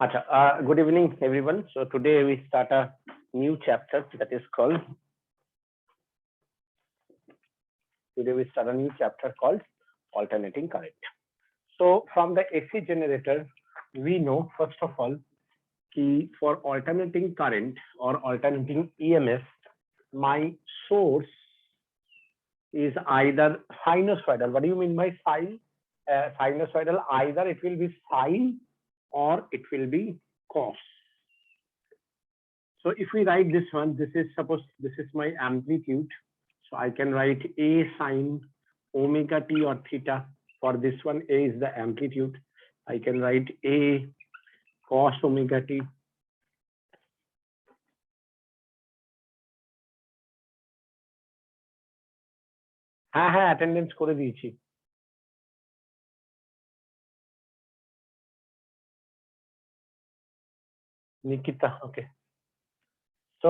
Good evening, everyone. So today we start a new chapter that is called. Today we start a new chapter called alternating current. So from the AC generator, we know first of all, key for alternating current or alternating EMF, my source is either sinusoidal. What do you mean by sinusoidal? Either it will be sine or it will be cos. So if we write this one, suppose this is my amplitude. So I can write A sine omega t or theta. For this one, A is the amplitude. I can write A cos omega t. হ্যাঁ attendance করে দিয়েছি Nikita. Okay, so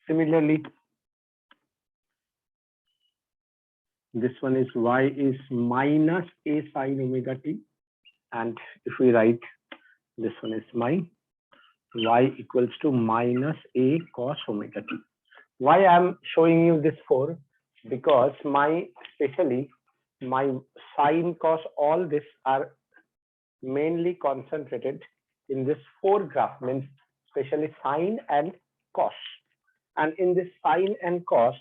similarly this one is y is minus A sine omega t, and if we write this one is my y equals to minus A cos omega t. Why I'm showing you this for? Because especially my sine cos, all this are mainly concentrated in this four graph, means especially sine and cos. And in this sine and cos,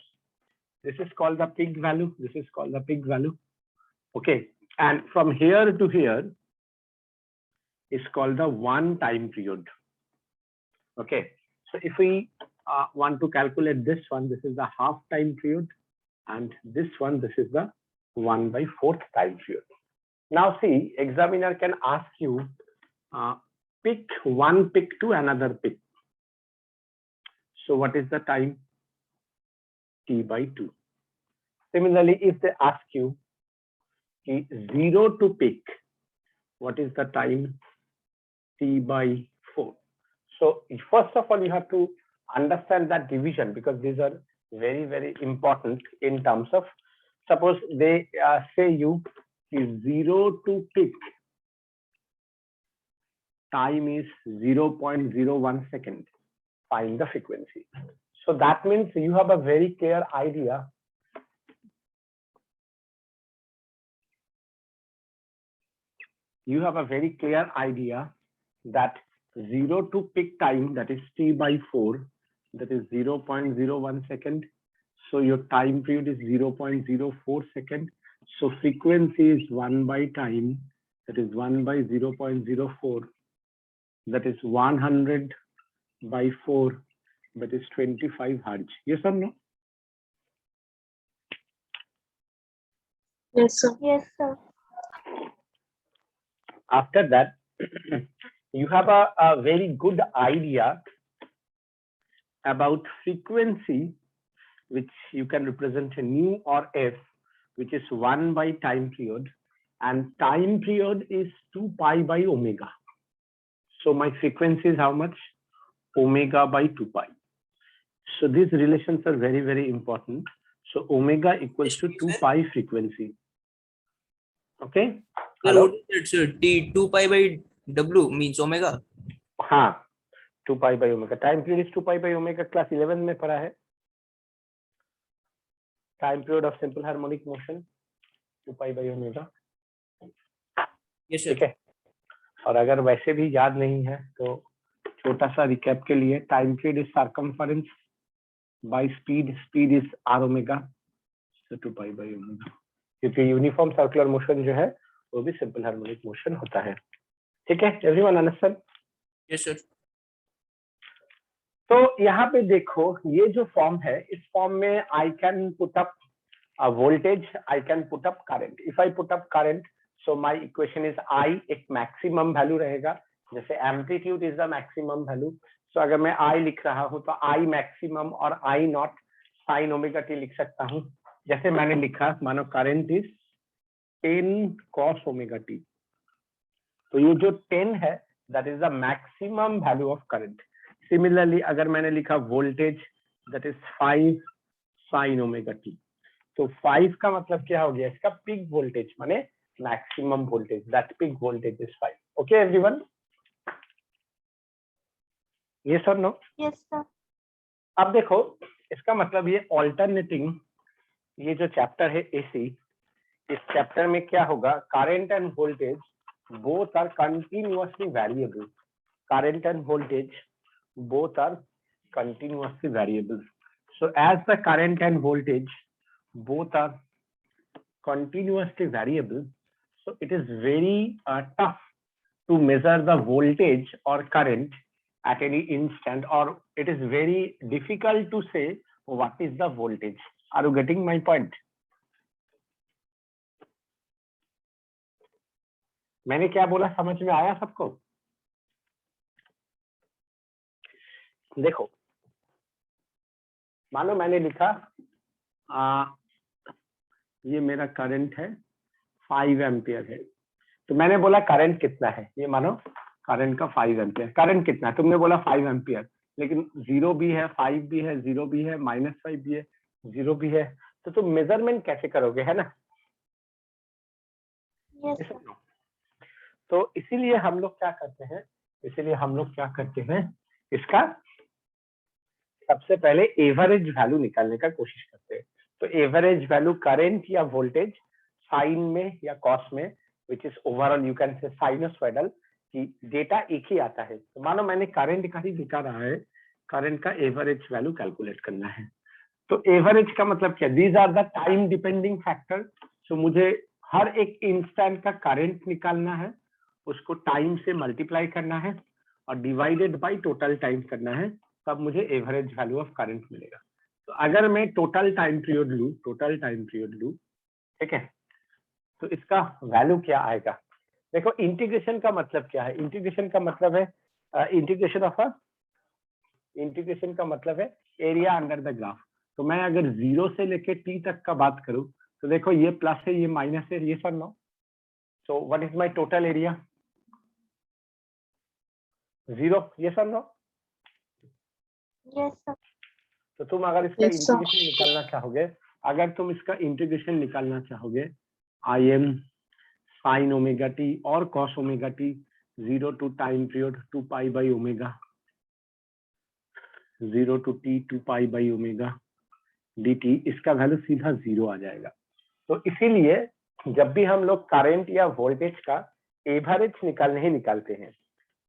this is called the peak value. This is called the peak value. Okay. And from here to here is called the one time period. Okay. So if we want to calculate this one, this is the half time period. And this one, this is the 1/4 time period. Now see, examiner can ask you, pick one peak to another peak. So what is the time? T/2. Similarly, if they ask you 0 to peak, what is the time? T/4. So first of all, you have to understand that division, because these are very, very important in terms of, suppose they say you is 0 to peak, time is 0.01 second, find the frequency. So that means you have a very clear idea. You have a very clear idea that 0 to peak time, that is T/4, that is 0.01 second. So your time period is 0.04 second. So frequency is 1/time, that is 1/0.04, that is 100/4, that is 25 hertz. Yes or no? Yes, sir. Yes, sir. After that, you have a very good idea about frequency, which you can represent a nu or f, which is 1/time period, and time period is 2π/omega. So my frequency is how much? Omega/2π. So these relations are very, very important. So omega equals to 2π frequency. Okay. Hello? It's T 2π/W means omega. हाँ, 2π/omega. Time period is 2π/omega. Class 11 में पढ़ा है. Time period of simple harmonic motion 2π/omega. Yes, sir. ठीक है. और अगर वैसे भी याद नहीं है तो छोटा सा रिकैप के लिए, time period is circumference by speed, speed is r omega, so 2π/omega. क्योंकि यूनिफॉर्म सर्कुलर मोशन जो है वो भी सिंपल हार्मोनिक मोशन होता है. ठीक है, एवरीवन अंडरस्टैंड? Yes, sir. तो यहाँ पे देखो, ये जो फॉर्म है, इस फॉर्म में I can put up voltage, I can put up current. If I put up current, so my equation is I, एक मैक्सिमम वैल्यू रहेगा. जैसे amplitude is the maximum value. So अगर मैं आई लिख रहा हूँ तो आई मैक्सिमम और आई नॉट साइन ओमेगा टी लिख सकता हूँ. जैसे मैंने लिखा, मानो current is 10 cos omega T, तो ये जो 10 है, that is the maximum value of current. Similarly अगर मैंने लिखा voltage, that is 5 sign omega T, तो 5 का मतलब क्या हो गया? इसका पीक वोल्टेज माने maximum voltage, that peak voltage is 5. Okay everyone? Yes और नो? Yes, sir. अब देखो इसका मतलब ये ऑल्टरनेटिंग, ये जो चैप्टर है एसी, इस चैप्टर में क्या होगा, current and voltage both are continuously variable. Current and voltage both are continuously variable. So as the current and voltage both are continuously variable, so it is very tough to measure the voltage or current at any instant, or it is very difficult to say what is the voltage. Are you getting my point? मैंने क्या बोला समझ में आया सबको? देखो मानो मैंने लिखा ये मेरा करंट है 5 एम्पियर है, तो मैंने बोला करंट कितना है, ये मानो करंट का 5 एम्पियर. करंट कितना है तुमने बोला 5 एम्पियर, लेकिन 0 भी है, 5 भी है, 0 भी है, -5 भी है, 0 भी है, तो तुम मेजरमेंट कैसे करोगे, है ना? Yes, sir. तो इसीलिए हम लोग क्या करते हैं, इसका सबसे पहले एवरेज वैल्यू निकालने का कोशिश करते हैं. तो एवरेज वैल्यू करंट या वोल्टेज साइन में या कॉस में, which is overall you can say sinusoidal, कि डेटा एक ही आता है. तो मानो मैंने करंट का ही दिखा रहा है, करंट का एवरेज वैल्यू कैलकुलेट करना है. तो एवरेज का मतलब क्या, these are the time depending factor. So मुझे हर एक इंस्टेंट का करंट निकालना है, उसको टाइम से मल्टीप्लाई करना है और डिवाइडेड बाय टोटल टाइम करना है, तब मुझे एवरेज वैल्यू ऑफ करंट मिलेगा. तो अगर मैं टोटल टाइम पीरियड लूं, ठीक है, तो इसका वैल्यू क्या आएगा. देखो इंटीग्रेशन का मतलब क्या है, इंटीग्रेशन का मतलब है इंटीग्रेशन का मतलब है एरिया अंडर द ग्राफ. तो मैं अगर 0 से लेके t तक का बात करूं, तो देखो ये प्लस है, ये माइनस है, yes or no. So what is my total area, 0, yes or no. Yes, sir. तो तुम अगर इसका Yes, sir. इंटीग्रेशन निकालना चाहोगे, I M sine omega T और cos omega T 0 to time period 2 pi by omega, 0 to T 2 pi by omega dt, इसका value सीधा 0 आ जाएगा. तो इसीलिए जब भी हम लोग करंट या वोल्टेज का एवरेज नहीं निकालते हैं,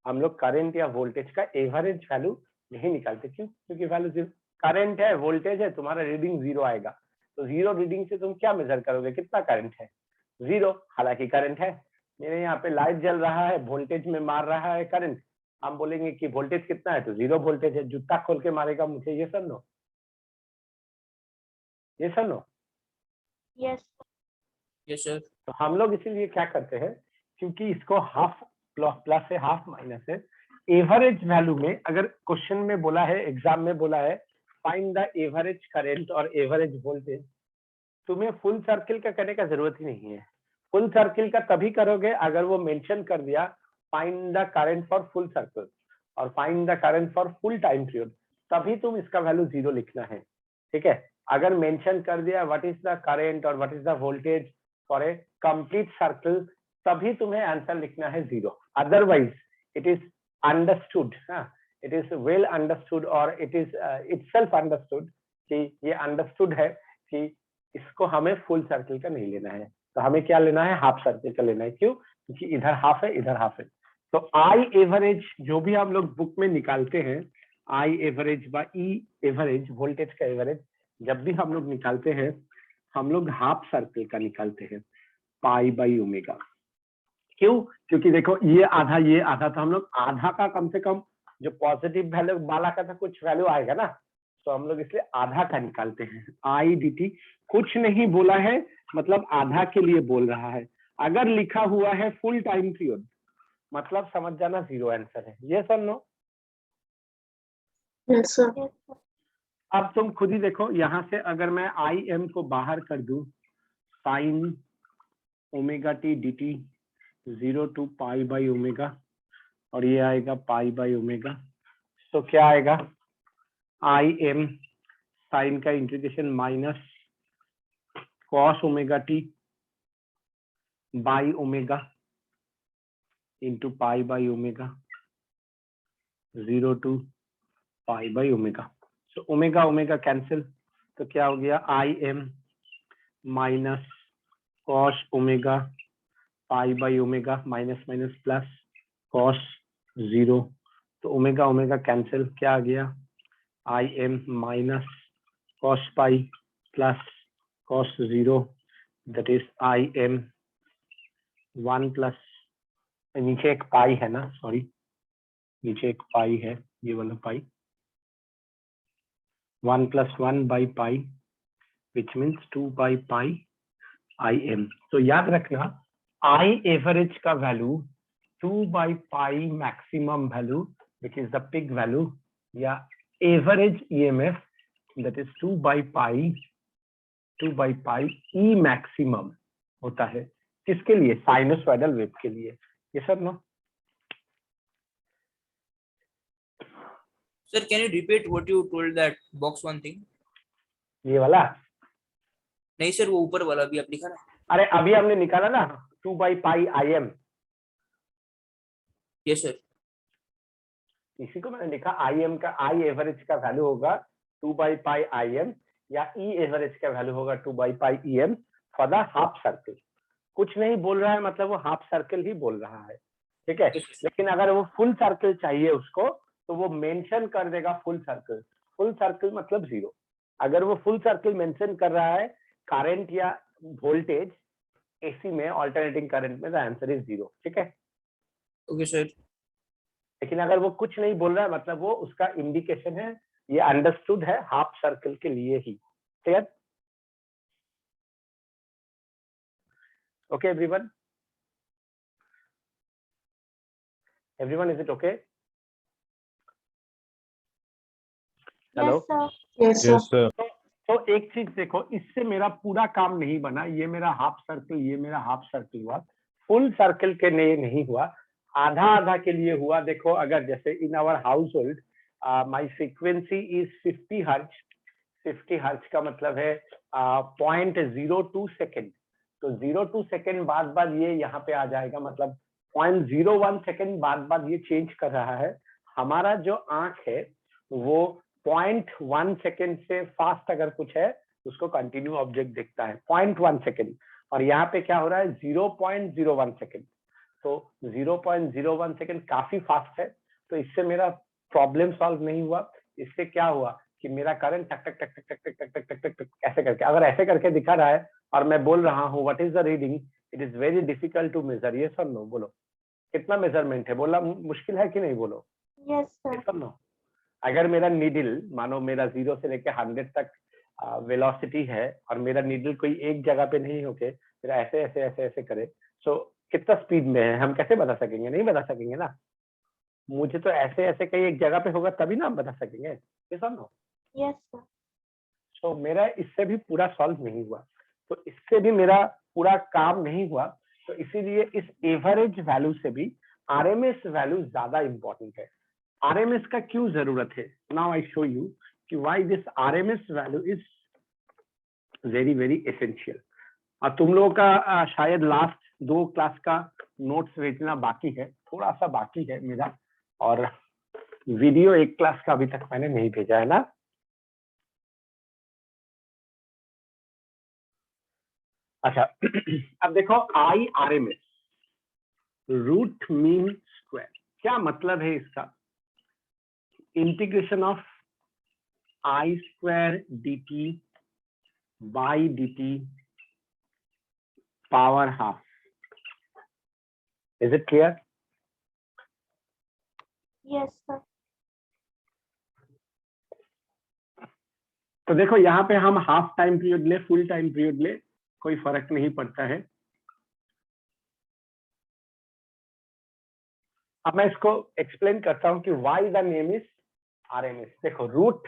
हम लोग करंट या वोल्टेज का एवरेज वैल्यू नहीं निकालते. क्यों? क्योंकि वैल्यू 0, करंट है, वोल्टेज है, तुम्हारा रीडिंग 0 आएगा. तो 0 रीडिंग से तुम क्या मेजर करोगे, कितना करंट है, 0. हालांकि करंट है, मेरे यहाँ पे लाइट जल रहा है, वोल्टेज में मार रहा है करंट, हम बोलेंगे कि वोल्टेज कितना है, तो 0 वोल्टेज है. जूता खोल के मारेगा मुझे, ये सब नो, ये सब नो. Yes, Yes, sir. तो हम लोग इसीलिए क्या करते हैं, क्योंकि इसको हाफ प्लस है, हाफ माइनस है. एवरेज वैल्यू में अगर क्वेश्चन में बोला है, एग्जाम में बोला है फाइंड द एवरेज करंट और एवरेज वोल्टेज, तुम्हें फुल सर्किल का करने का जरूरत ही नहीं है. फुल सर्किल का तभी करोगे अगर वो मेंशन कर दिया find the current for full circle और find the current for full time period, तभी तुम इसका वैल्यू 0 लिखना है. ठीक है, अगर मेंशन कर दिया व्हाट इज द करंट और what is the voltage for a complete circle, तभी तुम्हें आंसर लिखना है 0. Otherwise it is understood, it is well understood और इट इज इटसेल्फ अंडरस्टूड, कि ये अंडरस्टूड है कि इसको हमें फुल सर्किल का नहीं लेना है, तो हमें क्या लेना है, हाफ सर्किल का लेना है. क्यों? क्योंकि इधर हाफ है, इधर हाफ है. तो आई एवरेज जो भी हम लोग बुक में निकालते हैं, आई एवरेज व ई एवरेज, वोल्टेज का एवरेज जब भी हम लोग निकालते हैं, हम लोग हाफ सर्किल का निकालते हैं, पाई बाई ओमेगा. क्यों? क्योंकि देखो ये आधा, तो हम लोग आधा का कम से कम जो पॉजिटिव वैल्यू वाला का था कुछ वैल्यू आएगा ना, तो हम लोग इसलिए आधा का निकालते हैं. आई डी टी कुछ नहीं बोला है, मतलब आधा के लिए बोल रहा है. अगर लिखा हुआ है फुल टाइम पीरियड, मतलब समझ जाना 0 आंसर है. Yes or no. yes, sir. Yes, sir. अब तुम खुद ही देखो, यहाँ से अगर मैं आई एम को बाहर कर दूं, sine omega T D T 0 to pi by omega, और ये आएगा पाई बाई ओमेगा. तो क्या आएगा, आई एम साइन का integration minus cos omega T by omega into pi by omega 0 to pi by omega. So omega omega cancel, तो क्या हो गया I M minus cos omega pi by omega, minus minus plus cos 0, तो omega omega cancel, क्या आ गया I M minus cos pi plus cos 0, that is I am 1 plus, नीचे एक पाई है ना, सॉरी नीचे एक पाई है, ये वाला pi, 1 plus 1 by pi which means 2 by pi I M. तो याद रखना आई एवरेज का value 2 by pi maximum value which is the peak value, या average EMF that is 2 by pi E maximum होता है। किसके लिए? साइनोसॉइडल वेव के लिए। ये सब no. Sir, can you repeat what you told that box one thing? ये वाला, नहीं सर, वो ऊपर वाला भी आप लिखा ना। अरे अभी हमने निकाला ना 2 by pi I M, yes sir. इसी को मैंने लिखा आई एम का, आई एवरेज का वैल्यू होगा 2 बाई पाई आई एम, या ई एवरेज का वैल्यू होगा 2 by pi E M for the half circle. कुछ नहीं बोल रहा है, मतलब वो हाफ सर्कल ही बोल रहा है, ठीक है। लेकिन अगर वो फुल सर्कल चाहिए उसको, तो वो मेंशन कर देगा फुल सर्कल। फुल सर्कल मतलब 0। अगर वो फुल सर्कल मेंशन कर रहा है करंट या वोल्टेज एसी में, अल्टरनेटिंग करंट में, द आंसर इज 0, ठीक है। Okay sir. लेकिन अगर वो कुछ नहीं बोल रहा है, मतलब वो उसका इंडिकेशन है, ये अंडरस्टूड है हाफ सर्कल के लिए ही, clear? Okay everyone, everyone is it okay? Hello. Yes, sir. Yes, sir. तो एक चीज देखो, इससे मेरा पूरा काम नहीं बना, ये मेरा हाफ सर्कल, ये मेरा हाफ सर्कल हुआ, फुल सर्कल के लिए नहीं हुआ, आधा आधा के लिए हुआ। देखो अगर जैसे in our household my frequency is 50 hertz, 50 hertz का मतलब है 0.02 सेकेंड, तो 02 सेकेंड बाद ये यहाँ पे आ जाएगा, मतलब 0.01 सेकेंड बाद ये चेंज कर रहा है। हमारा जो आंख है वो 0.1 सेकेंड से फास्ट अगर कुछ है उसको कंटिन्यू ऑब्जेक्ट दिखता है 0.1 सेकेंड, और यहाँ पे क्या हो रहा है 0.01 सेकेंड, तो 0.01 सेकेंड काफी फास्ट है। तो इससे मेरा प्रॉब्लम सॉल्व नहीं हुआ। इससे क्या हुआ कि मेरा करंट टक टक टक टक टक टक टक टक टक टक ऐसे करके, अगर ऐसे करके दिखा रहा है और मैं बोल रहा हूँ what is the reading, it is very difficult to measure. Yes सब नो, बोलो कितना मेजरमेंट है, बोला मुश्किल है कि नहीं, बोलो Yes, sir. ये सब नो। अगर मेरा नीडल, मानो मेरा 0 से लेकर 100 तक वेलोसिटी है, और मेरा नीडल कोई एक जगह पे नहीं होके मेरा ऐसे ऐसे ऐसे ऐसे करे, सो कितना स्पीड में है हम कैसे बता सकेंगे? नहीं बता सकेंगे ना। मुझे तो ऐसे ऐसे कहीं एक जगह पे होगा तभी ना हम बता सकेंगे, ये सब नो। Yes, sir. तो मेरा इससे भी पूरा सॉल्व नहीं हुआ, तो इससे भी मेरा पूरा काम नहीं हुआ। तो इसीलिए इस एवरेज वैल्यू से भी आरएमएस वैल्यू ज्यादा इंपॉर्टेंट है। आरएमएस का क्यों जरूरत है? नाउ आई शो यू कि why this RMS value is very very essential. और तुम लोगों का शायद लास्ट 2 क्लास का नोट्स भेजना बाकी है, थोड़ा सा बाकी है मेरा, और वीडियो 1 क्लास का अभी तक मैंने नहीं भेजा है ना। अच्छा अब देखो आई आरएमएस, रूट मीन स्क्वायर, क्या मतलब है इसका? Integration of I square dt by dt power half. Is it clear? Yes, sir. तो देखो यहाँ पे हम हाफ टाइम पीरियड ले, फुल टाइम पीरियड ले, कोई फर्क नहीं पड़ता है। अब मैं इसको एक्सप्लेन करता हूँ कि why the name is RMS. देखो रूट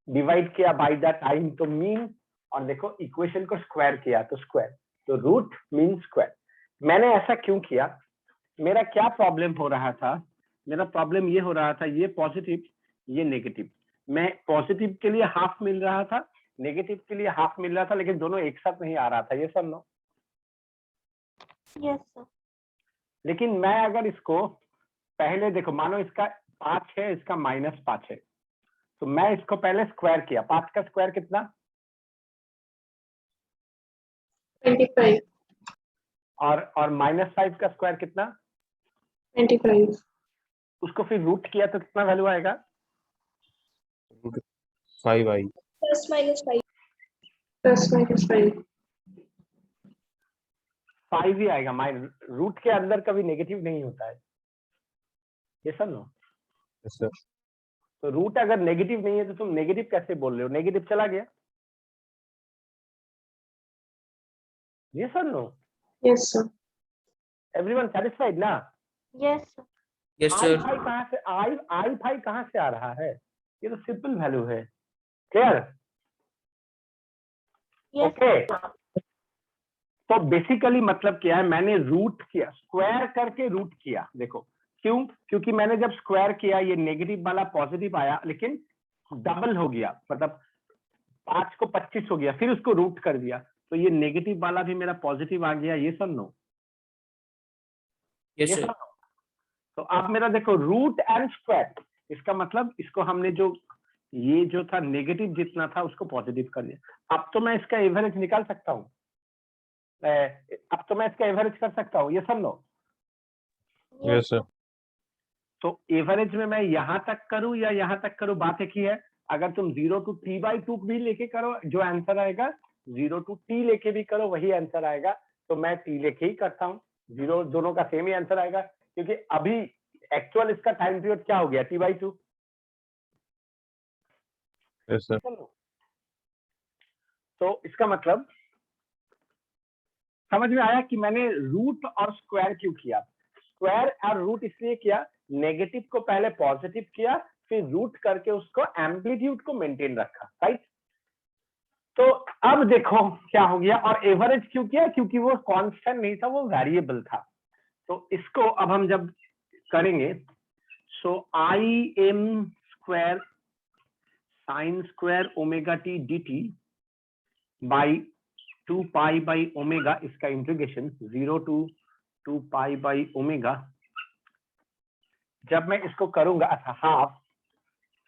डिवाइड किया बाय द टाइम तो मीन, और देखो इक्वेशन को स्क्वायर किया तो स्क्वायर, तो रूट मीन स्क्वायर। मैंने ऐसा क्यों किया? मेरा क्या प्रॉब्लम हो रहा था? मेरा प्रॉब्लम ये हो रहा था, ये पॉजिटिव ये नेगेटिव, मैं पॉजिटिव के लिए हाफ मिल रहा था, नेगेटिव के लिए हाफ मिल रहा था, लेकिन दोनों एक साथ नहीं आ रहा था, ये सब नो। Yes, sir. लेकिन मैं अगर इसको पहले देखो, मानो इसका 5 है, इसका -5 है, तो मैं इसको पहले स्क्वायर किया, 5 का स्क्वायर कितना, 25, और -5 का स्क्वायर कितना, 25, उसको फिर रूट किया तो कितना वैल्यू आएगा, 5 आई। Plus minus 5. +-5, 5 ही आएगा। रूट के अंदर कभी नेगेटिव नहीं होता है, ये सब नो। Yes sir. तो रूट अगर नेगेटिव नहीं है तो तुम नेगेटिव कैसे बोल रहे हो, नेगेटिव चला गया, ये सब no. yes sir, everyone satisfied ना। Yes, sir. Yes, I sir. Phi कहाँ से, आई फाई कहाँ से आ रहा है, ये तो सिंपल वैल्यू है। क्लियर? Yes, okay. तो बेसिकली मतलब क्या है, मैंने रूट किया, स्क्वायर करके रूट किया। देखो क्यों, क्योंकि मैंने जब स्क्वायर किया ये नेगेटिव वाला पॉजिटिव आया, लेकिन डबल हो गया, मतलब 5 को 25 हो गया, फिर उसको रूट कर दिया तो ये नेगेटिव वाला भी मेरा पॉजिटिव आ गया। ये सब नो, Yes, ये sir. सब नो। तो आप मेरा देखो रूट एंड स्क्वायर, इसका मतलब इसको हमने जो ये जो था नेगेटिव जितना था उसको पॉजिटिव कर दिया। अब तो मैं इसका एवरेज निकाल सकता हूँ, अब तो मैं इसका एवरेज कर सकता हूँ, ये सब लो। Yes sir. तो एवरेज में मैं यहां तक करूं या यहां तक करूं, बात एक ही है। अगर तुम 0 to t/2 भी लेके करो, जो आंसर आएगा 0 to t लेके भी करो वही आंसर आएगा। तो मैं t लेके ही करता हूँ, 0 दोनों का सेम ही आंसर आएगा, क्योंकि अभी एक्चुअल इसका टाइम पीरियड क्या हो गया, t/2। Yes sir. तो इसका मतलब समझ में आया कि मैंने रूट और स्क्वायर क्यों किया। स्क्वायर और रूट इसलिए किया, नेगेटिव को पहले पॉजिटिव किया, फिर रूट करके उसको एम्पलीट्यूड को मेंटेन रखा, राइट। तो अब देखो क्या हो गया, और एवरेज क्यों किया, क्योंकि वो कांस्टेंट नहीं था, वो वेरिएबल था। तो इसको अब हम जब करेंगे, so I M square sine square omega T D t by 2 pi by omega, इसका integration 0 to 2 pi by omega. जब मैं इसको करूंगा अच्छा हाफ,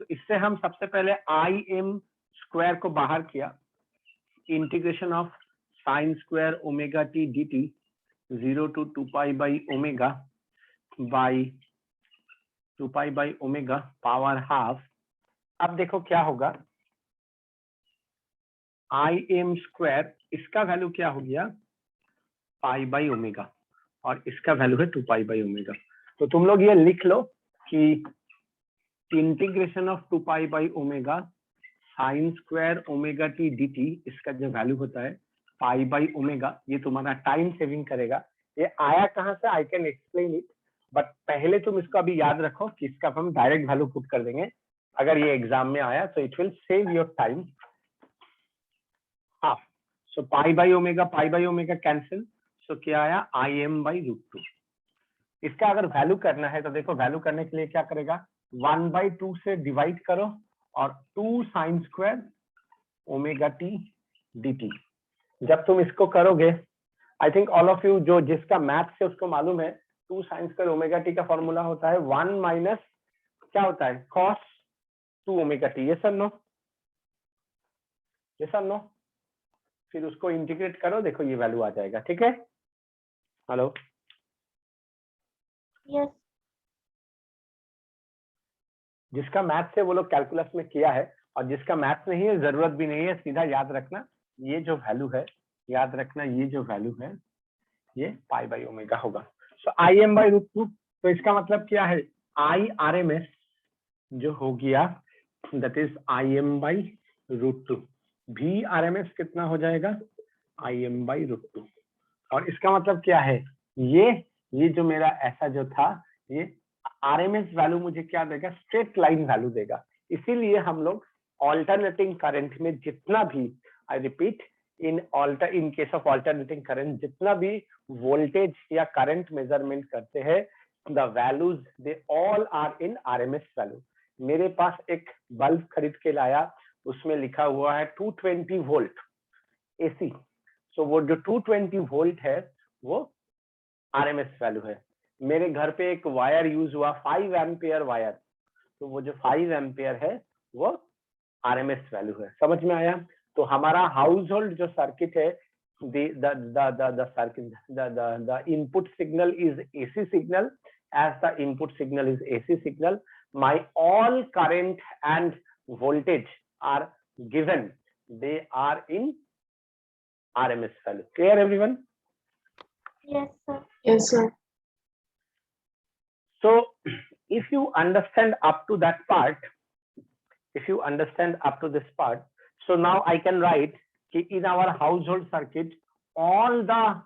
तो इससे हम सबसे पहले आई एम स्क्वायर को बाहर किया, integration of sine square omega T D T 0 to 2 pi by omega by 2 pi by omega power half. अब देखो क्या होगा, आई एम स्क्वायर इसका वैल्यू क्या हो गया, पाई बाई ओमेगा, और इसका वैल्यू है 2 पाई बाई ओमेगा। तो तुम लोग ये लिख लो कि integration of 2 pi by omega sine square omega T D T, इसका जो वैल्यू होता है पाई बाई ओमेगा, ये तुम्हारा टाइम सेविंग करेगा। ये आया कहाँ से, I can explain it, but पहले तुम इसको अभी याद रखो कि इसका हम डायरेक्ट वैल्यू पुट कर देंगे अगर ये एग्जाम में आया, तो it will save your time. Half, so pi by omega cancel, सो क्या आया, आई एम बाई √2। इसका अगर वैल्यू करना है तो देखो, वैल्यू करने के लिए क्या करेगा, 1/2 से डिवाइड करो और 2 sign square omega T D T. जब तुम इसको करोगे, I think all of you जो जिसका मैथ से उसको मालूम है, 2 साइन स्क्वायर ओमेगा टी का फॉर्मूला होता है 1 माइनस क्या होता है, कॉस 2 ओमेगा टी। ये सब नो, ये सब नो। फिर उसको इंटीग्रेट करो, देखो ये वैल्यू आ जाएगा, ठीक है। हेलो, yes, जिसका मैथ से वो लोग कैलकुलस में किया है, और जिसका मैथ नहीं है जरूरत भी नहीं है, सीधा याद रखना ये जो वैल्यू है, याद रखना ये जो वैल्यू है ये पाई बाई ओमेगा होगा। सो आई एम बाई √2। तो इसका मतलब क्या है, आई आर एम एस जो हो गया that is I am by √2। भी आर एम एस कितना हो जाएगा, आई एम बाई √2। और इसका मतलब क्या है, ये जो मेरा ऐसा जो था, ये आरएमएस वैल्यू मुझे क्या देगा, स्ट्रेट लाइन वैल्यू देगा। इसीलिए हम लोग ऑल्टरनेटिंग करंट में जितना भी, I repeat, in case of alternating current जितना भी वोल्टेज या करंट मेजरमेंट करते हैं, the values they all are in RMS value. मेरे पास एक बल्ब खरीद के लाया, उसमें लिखा हुआ है 220 वोल्ट एसी। सो वो जो 220 वोल्ट है वो आरएमएस वैल्यू है। मेरे घर पे एक वायर यूज हुआ 5 एम्पियर वायर, तो वो जो 5 एम्पियर है वो आरएमएस वैल्यू है। समझ में आया? तो हमारा हाउस होल्ड जो सर्किट है, the circuit, the input signal is AC signal. As the input signal is AC signal, my all current and voltage are given. They are in RMS value. Clear, everyone? Yes, sir. Yes, sir. So if you understand up to that part, so now I can write in our household circuit, all the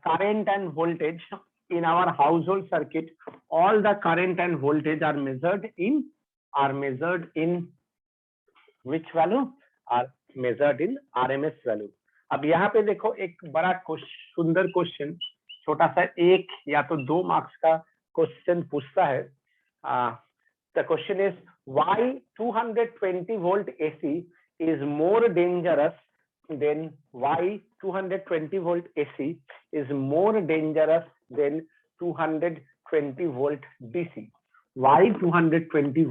current and voltage in our household circuit, all the current and voltage are measured in which value? Are measured in RMS value. अब यहाँ पे देखो एक बड़ा सुंदर question, छोटा सा 1 या तो 2 मार्क्स का क्वेश्चन पूछता है. The question is why 220 volt AC is more dangerous than 220 volt AC is more dangerous than 220 volt DC. Why 220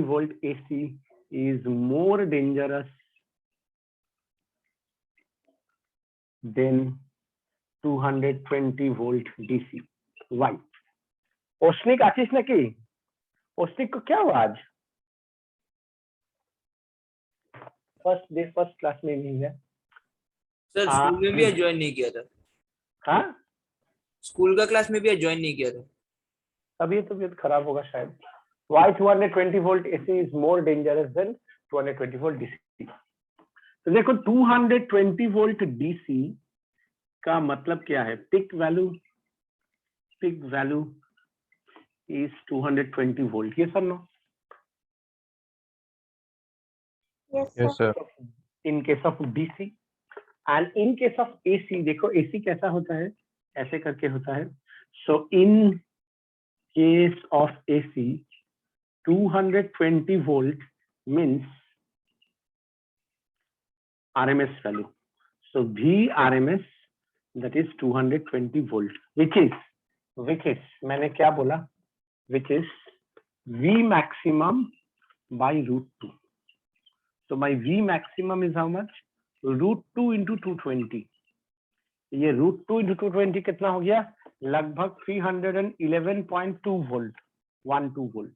volt AC is more dangerous than 220 volt DC. Why? औष्णिक आशीष ने की, औष्णिक को क्या हुआ आज? फर्स्ट क्लास में नहीं है सर, स्कूल में भी ज्वाइन नहीं किया था. हाँ, स्कूल का क्लास में भी ज्वाइन नहीं किया था. तबीयत खराब होगा शायद. Why 220 volt AC is more dangerous than 220 volt DC? तो देखो 220 volt DC का मतलब क्या है? Peak value is 220 volt. Yes or no? Yes, Yes, sir. sir. In case of DC and in case of AC, देखो AC कैसा होता है, ऐसे करके होता है. So in case of AC, 220 volt means RMS value. So V RMS, that is 220 volt, which is मैंने क्या बोला? Which is V maximum by √2. So my V maximum is how much? √2 into 220. ये √2 into 220 कितना हो गया? लगभग 311.2 volt, 12 volt.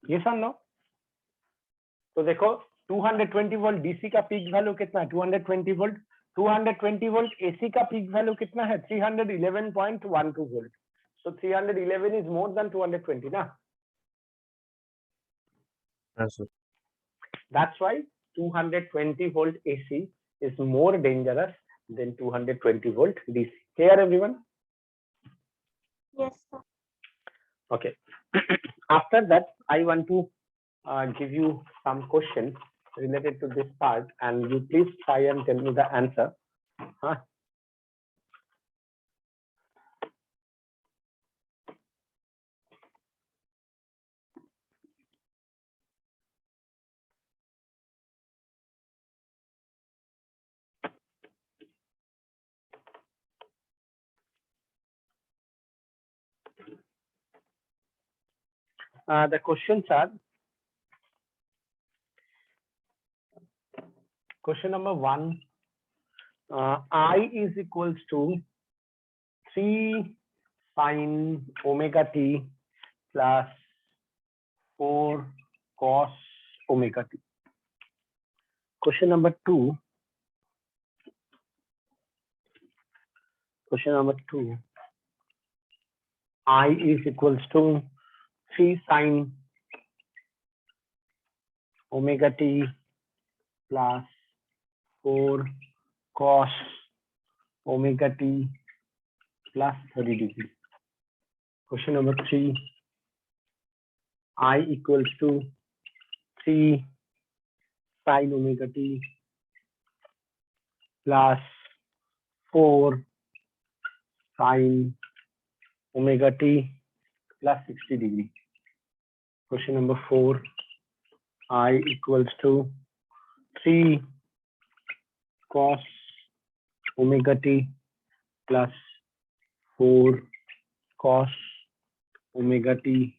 Yes or no? तो देखो 220 volt DC का पीक वैल्यू कितना है? 220 volt. 220 volt AC का पीक वैल्यू कितना है? 311.12 volt. So 311 is more than 220, na? Yes, sir. That's why 220 volt AC is more dangerous than 220 volt DC. Clear, everyone? Yes, sir. Okay. After that, I want to give you some questions related to this part, and you please try and tell me the answer. Huh? The questions are, question number 1, I is equals to 3 sin omega t plus 4 cos omega t. Question number 2, I is equals to 3 sin omega t plus 4 cos omega t plus 30 degree. Question number 3, I equals to 3 sin omega t plus 4 sin omega t plus 60 degree. Question number 4, I equals to 3 cos omega t plus 4 cos omega t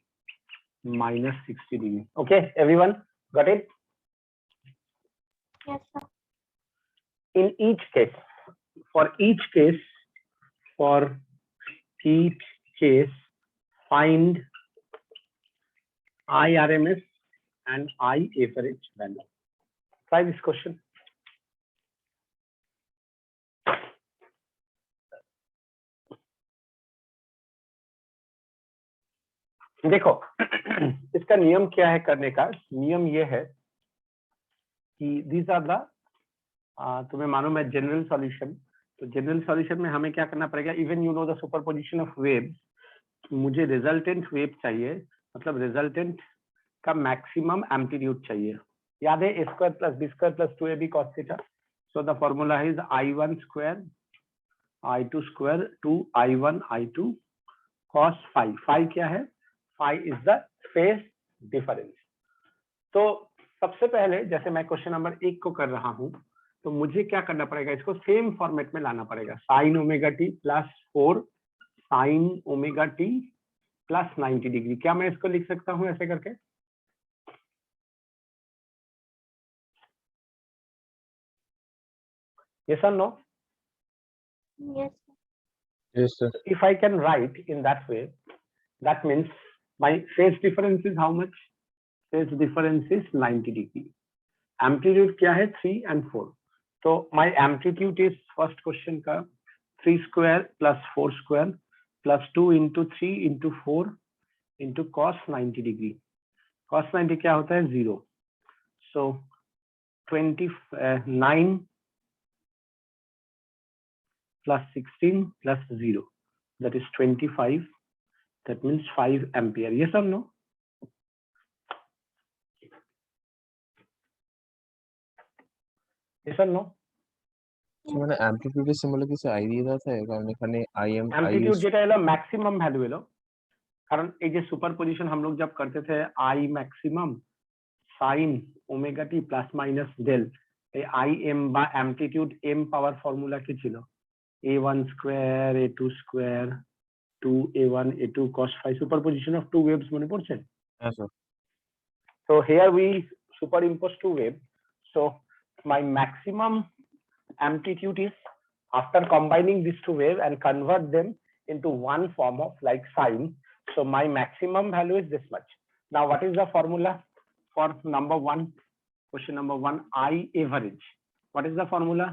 minus 60 degree. Okay, everyone got it? Yes, sir. In each case, for each case, find IRMS and I average value. Try this question. देखो इसका नियम क्या है करने का? नियम ये है कि these are the तुम्हें मालूम है जनरल सॉल्यूशन, तो जनरल सॉल्यूशन में हमें क्या करना पड़ेगा? Even you know the superposition of waves, मुझे रिजल्टेंट वेव चाहिए, मतलब रिजल्टेंट का मैक्सिमम एम्पलीट्यूड चाहिए. याद है a square plus b square plus 2ab cos theta. So the formula is I1 square I2 square 2 I1 I2 cos phi. Phi क्या है? Phi is the phase difference. तो सबसे पहले जैसे मैं क्वेश्चन नंबर 1 को कर रहा हूं, तो मुझे क्या करना पड़ेगा? इसको सेम फॉर्मेट में लाना पड़ेगा. Sign omega T plus 4 sign omega T plus 90 degree. क्या मैं इसको लिख सकता हूं ऐसे करके? Yes or no? Yes, sir. Yes, sir. If I can write in that way, that means my phase difference is how much? Phase difference is 90 degree. Amplitude क्या है? 3 and 4. So my amplitude is first question का 3 square plus 4 square plus 2 into 3 into 4 into cos 90 degree. Cos 90 क्या होता है? 0. So 9 plus 16 plus 0, that is 25. That means 5 ampere. Yes or no? Yes or no? মানে অ্যামপ্লিটিউডের সিম্বলে কিছু I দিয়ে দেওয়া থাকে, কারণ এখানে एम्पलीट्यूड যেটা হলো मैक्सिमम वैल्यू হলো, কারণ এই যে सुपरपोजिशन हम लोग जब करते थे I maximum sine omega T plus minus del, এই আই এম বা অ্যামপ্লিটিউড এম পাওয়ার ফর্মুলা কি ছিল? a1 square a2 square 2a1 a2 cos phi, superposition of two waves মনে পড়ছে? হ্যাঁ sir. So here we superimpose two waves. So my maximum amplitude is, after combining these two waves and convert them into one form of like sine, so my maximum value is this much. Now what is the formula for number 1? Question number 1, I average. What is the formula?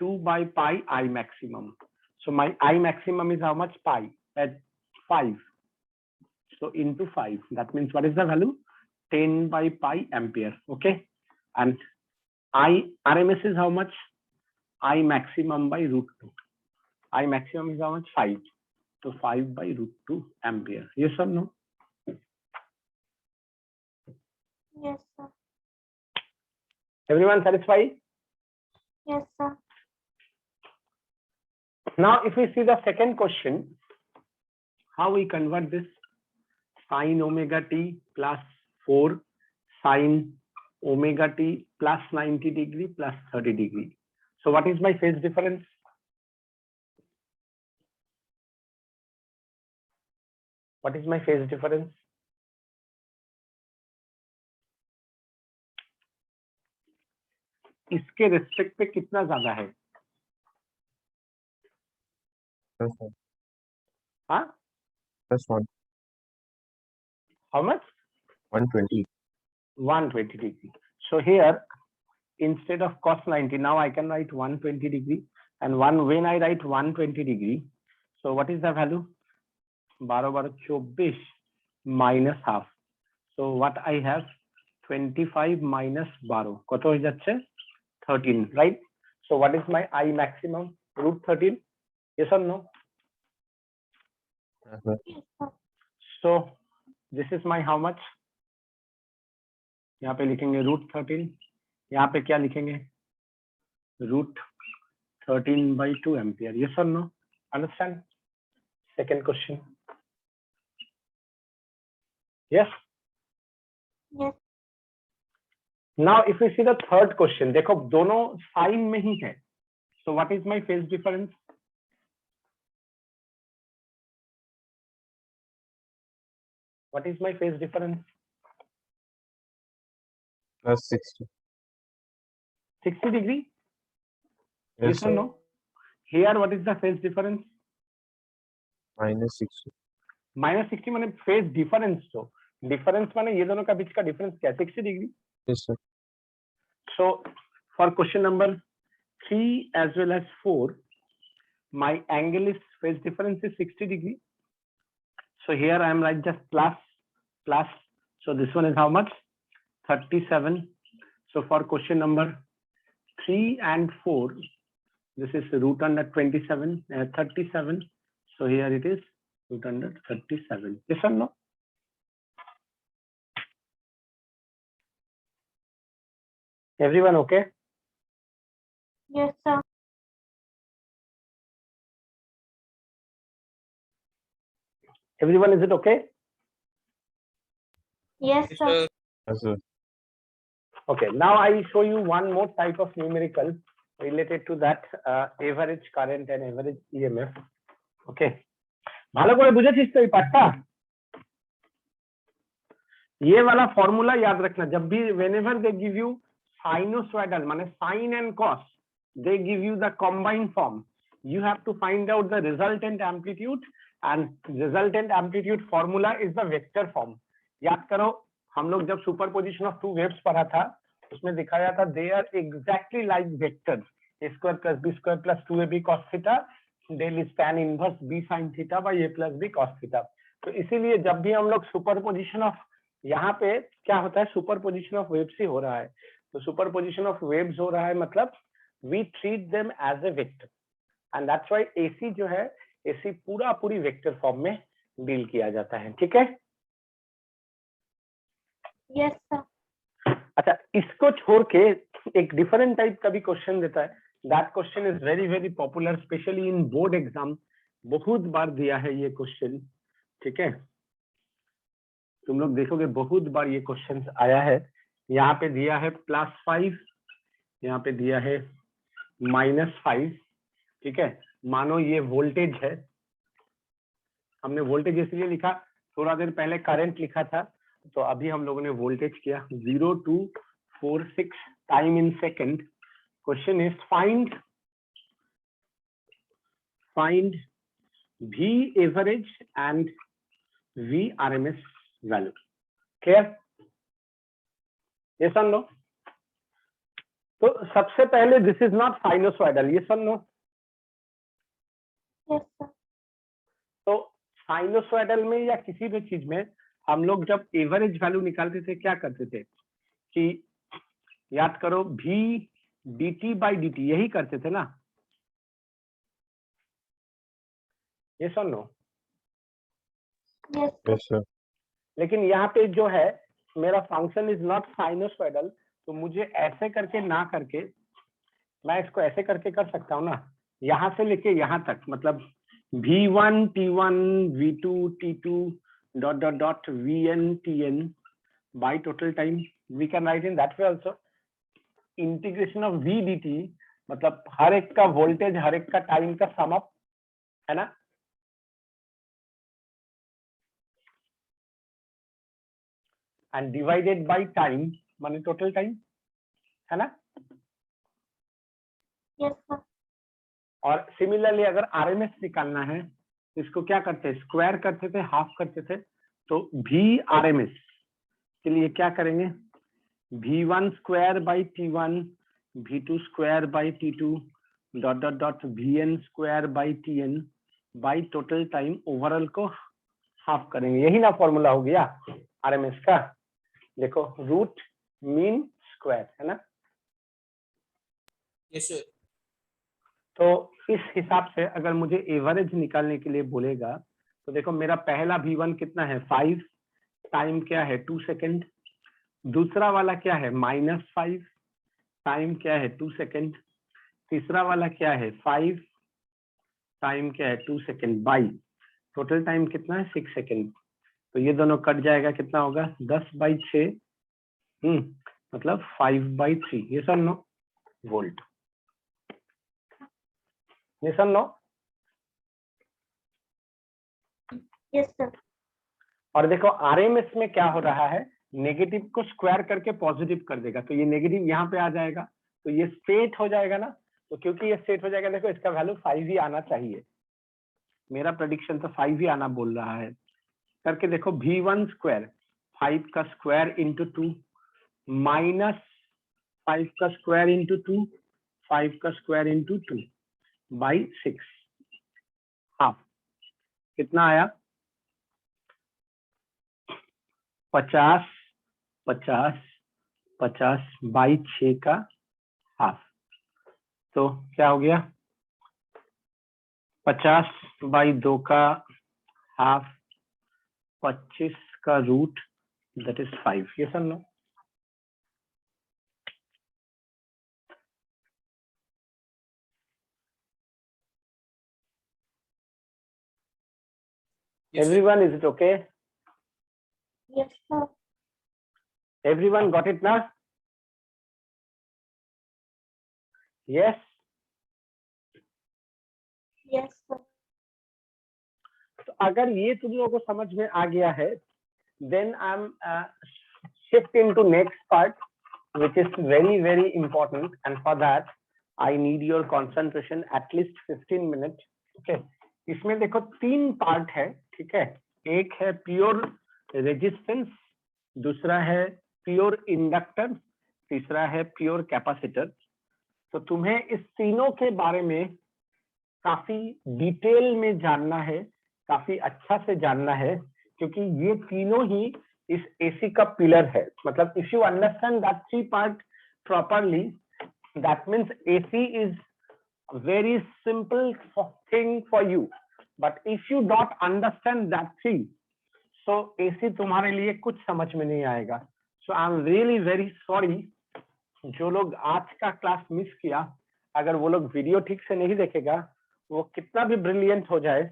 2 by pi I maximum. So my I maximum is how much? Pi at 5. So into 5, that means what is the value? 10 by pi ampere. Okay, and I RMS is how much? I maximum by root 2. I maximum is how much? 5. So 5 by root 2 ampere. Yes or no? Yes, sir. Everyone satisfied? Yes, sir. Now if we see the second question, how we convert this? Sin omega t plus 4 sin omega t plus 90 degree plus 30 degree. So what is my phase difference? What is my phase difference? इसके respect पे कितना ज्यादा है? हाँ? +1. How much? 120. 120 degree. So here, instead of cos 90, now I can write 120 degree. And when I write 120 degree, so what is the value? 12 minus half. So what I have? 25 minus 12. কত হয়ে যাচ্ছে? 13, right? So what is my I maximum? Root 13. Yes or no? হ্যাঁ sir. Yes, sir. So this is my how much? यहाँ पे लिखेंगे root 13. यहाँ पे क्या लिखेंगे? Root 13 by 2 ampere. Yes or no? Understand? Second question. Yes. Yes. Now if we see the third question, देखो दोनों साइन में ही है. So what is my phase difference? What is my phase difference? Plus 60. 60 degree? Yes, Yes or sir. no? Here, what is the phase difference? Minus 60. Minus 60 माने phase difference, तो difference माने ये दोनों का बीच का डिफरेंस क्या है? 60 degree. Yes, sir. So for question number 3 as well as 4, my angle is phase difference is 60 degree. So here I am write just plus. So this one is how much? 37. So for question number 3 and 4, this is root under 27, 37. So here it is root under 37. Yes or no? Everyone okay? Yes, sir. Everyone, is it okay? Yes, Yes, sir. sir. Yes, sir. Okay, now I show you one more type of numerical related to that average current and average EMF. Okay, ভালো করে বুঝেছিস তো এই পাঠটা? ये वाला formula याद रखना, जब भी whenever they give you sinusoidal माने sin and cos, they give you the combined form. You have to find out the resultant amplitude, and resultant amplitude formula is the vector form. याद करो, हम लोग जब सुपरपोजिशन ऑफ टू वेव्स पढ़ा था, उसमें दिखाया था they are exactly like vectors, a square plus b square plus 2ab cos theta del is tan inverse b sin theta by a plus b cos theta. तो इसीलिए जब भी हम लोग सुपरपोजिशन ऑफ, यहाँ पे क्या होता है, सुपरपोजिशन ऑफ वेव्स ही हो रहा है, तो सुपरपोजिशन ऑफ वेव्स हो रहा है मतलब we treat them as a vector, and that's why AC जो है, एसी पूरी वेक्टर फॉर्म में डील किया जाता है. ठीक है? Yes, sir. अच्छा, इसको छोड़ के एक डिफरेंट टाइप का भी क्वेश्चन देता है. That question is very very popular, specially in board exam. बहुत बार दिया है ये क्वेश्चन. ठीक है, तुम लोग देखोगे बहुत बार ये क्वेश्चन आया है. यहाँ पे दिया है +5, यहाँ पे दिया है -5. ठीक है, मानो ये वोल्टेज है, हमने वोल्टेज इसलिए लिखा, थोड़ा देर पहले करंट लिखा था, तो अभी हम लोगों ने वोल्टेज किया. 0 to 46 time in second. Question is find V average and V RMS value. Clear? Yes or no? तो सबसे पहले this is not sinusoidal. Yes or no? Yes, sir. तो साइनोसॉइडल में या किसी भी चीज में हम लोग जब एवरेज वैल्यू निकालते थे क्या करते थे कि याद करो V dt by dt, यही करते थे ना? Yes or no? Yes, sir. Yes, sir. लेकिन यहाँ पे जो है मेरा फंक्शन इज नॉट साइनोसॉइडल, तो मुझे ऐसे करके ना करके मैं इसको ऐसे करके कर सकता हूँ ना, यहाँ से लेके यहाँ तक, मतलब V1 T1 V2 T2 dot dot dot Vn Tn by total time. We can write in that way also. Integration of V dt मतलब हर एक का वोल्टेज, हर एक का टाइम का सम अप, है ना? एंड डिवाइडेड बाय टाइम माने total time, है ना? Yes, sir. और सिमिलरली अगर आरएमएस निकालना है, इसको क्या करते हैं, स्क्वायर करते थे, हाफ करते थे. तो भी आरएमएस के लिए क्या करेंगे, V1 square by T1 V2 square by T2 dot dot dot Vn square by Tn by total time overall को हाफ करेंगे. यही ना फॉर्मूला हो गया आरएमएस का. देखो रूट मीन स्क्वायर, है ना? Yes, sir. तो इस हिसाब से अगर मुझे एवरेज निकालने के लिए बोलेगा, तो देखो मेरा पहला V1 कितना है 5, टाइम क्या है 2 सेकेंड. दूसरा वाला क्या है -5, टाइम क्या है 2 सेकेंड. तीसरा वाला क्या है 5, टाइम क्या है 2 सेकेंड बाई टोटल टाइम कितना है 6 सेकेंड. तो ये दोनों कट जाएगा, कितना होगा 10/6, मतलब 5/3. ये सब नो वोल्ट. ये सब नो. Yes, sir. और देखो आरएमएस में क्या हो रहा है, नेगेटिव को स्क्वायर करके पॉजिटिव कर देगा, तो ये नेगेटिव यहाँ पे आ जाएगा, तो ये स्ट्रेट हो जाएगा ना, तो क्योंकि ये स्ट्रेट हो जाएगा, देखो इसका वैल्यू 5 ही आना चाहिए, मेरा प्रेडिक्शन तो 5 ही आना बोल रहा है। करके देखो V1 स्क्वायर 5 का स्क्वायर इंटू 2 माइनस 5 का स्क्वायर इंटू 2 5 का स्क्वायर इंटू 2 बाई 6 हाफ, कितना आया 50 50 50 बाई 6 का हाफ, तो क्या हो गया 50 बाई 2 का हाफ 25 का root, that is 5, yes or no. Yes, sir. Everyone, is it okay? Yes, sir. Everyone got it now? Yes. Yes, sir. तो अगर ये तुम लोगों को समझ में आ गया है, then I'm shift into next part, which is very very important, and for that I need your concentration at least 15 minutes. Okay. इसमें देखो 3 पार्ट है, ठीक है, एक है प्योर रेजिस्टेंस, दूसरा है प्योर इंडक्टर, तीसरा है प्योर कैपेसिटर। तो तुम्हें इस तीनों के बारे में काफी डिटेल में जानना है, काफी अच्छा से जानना है, क्योंकि ये तीनों ही इस एसी का पिलर है। मतलब if you understand that 3 part properly, that means AC is very simple thing for you, but if you don't understand that thing, so AC तुम्हारे लिए कुछ समझ में नहीं आएगा। So I'm really very sorry, जो लोग आज का क्लास मिस किया, अगर वो लोग वीडियो ठीक से नहीं देखेगा, वो कितना भी ब्रिलियंट हो जाए,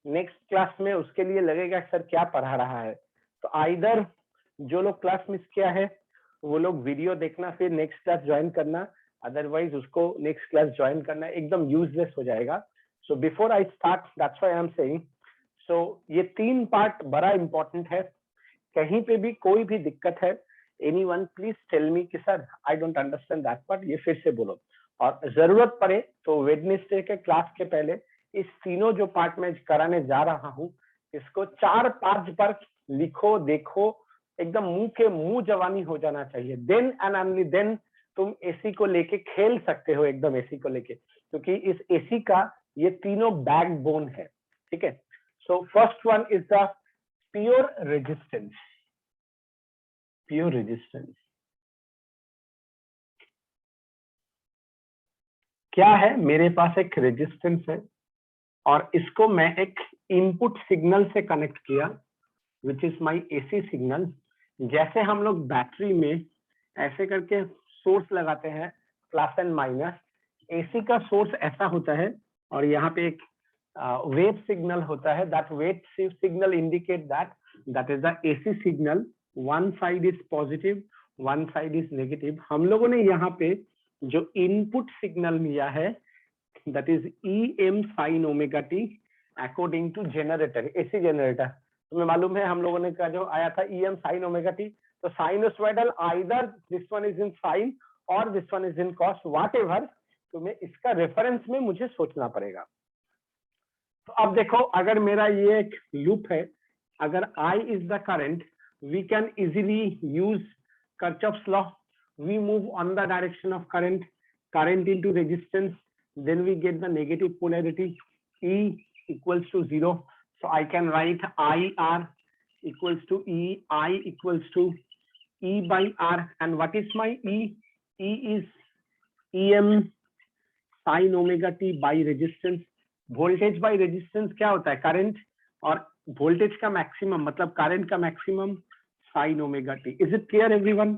नेक्स्ट क्लास में उसके लिए लगेगा सर क्या पढ़ा रहा है। तो आइदर जो लोग क्लास मिस किया है वो लोग वीडियो देखना, फिर नेक्स्ट क्लास ज्वाइन करना, अदरवाइज उसको नेक्स्ट क्लास ज्वाइन करना एकदम यूजलेस हो जाएगा। So before I start, that's why I am saying, so ये 3 पार्ट बड़ा इंपॉर्टेंट है। कहीं पे भी कोई भी दिक्कत है, एनीवन प्लीज टेल मी कि sir I don't understand that part, ये फिर से बोलो। और जरूरत पड़े तो वेडनेसडे के क्लास के पहले इस तीनों जो पार्ट में कराने जा रहा हूँ, इसको 4-5 बार लिखो, देखो, एकदम मुंह के मुंह जवानी हो जाना चाहिए। देन एंड ओनली देन तुम एसी को लेके खेल सकते हो, एकदम एसी को लेके, क्योंकि इस एसी का ये तीनों बैकबोन है, ठीक है। So first one is the pure resistance. Pure resistance क्या है? मेरे पास एक रेजिस्टेंस है और इसको मैं एक इनपुट सिग्नल से कनेक्ट किया, which is my AC signal. जैसे हम लोग बैटरी में ऐसे करके सोर्स लगाते हैं प्लस एंड माइनस, एसी का सोर्स ऐसा होता है और यहाँ पे एक वेव सिग्नल होता है। That wave signal indicate that is the AC signal, one side is positive, one side is negative. हम लोगों ने यहाँ पे जो इनपुट सिग्नल लिया है that is EM sin omega T according to generator, AC generator. तुम्हें मालूम है हम लोगों ने का जो आया था EM sin ओमेगा टी, तो sinusoidal either this one is in sine और this one is in cos, whatever, तुम्हें इसका रेफरेंस में मुझे सोचना पड़ेगा। तो अब देखो, अगर मेरा ये एक लूप है, अगर I is the current, we can easily use Kirchhoff's law. We move on the direction of current into resistance, then we get the negative polarity, E equals to 0. So I can write IR equals to E, I equals to E by R. And what is my E? E is EM sin omega t by resistance. Voltage by resistance क्या होता है? Current, और voltage का maximum मतलब current का maximum sin omega t. Is it clear everyone?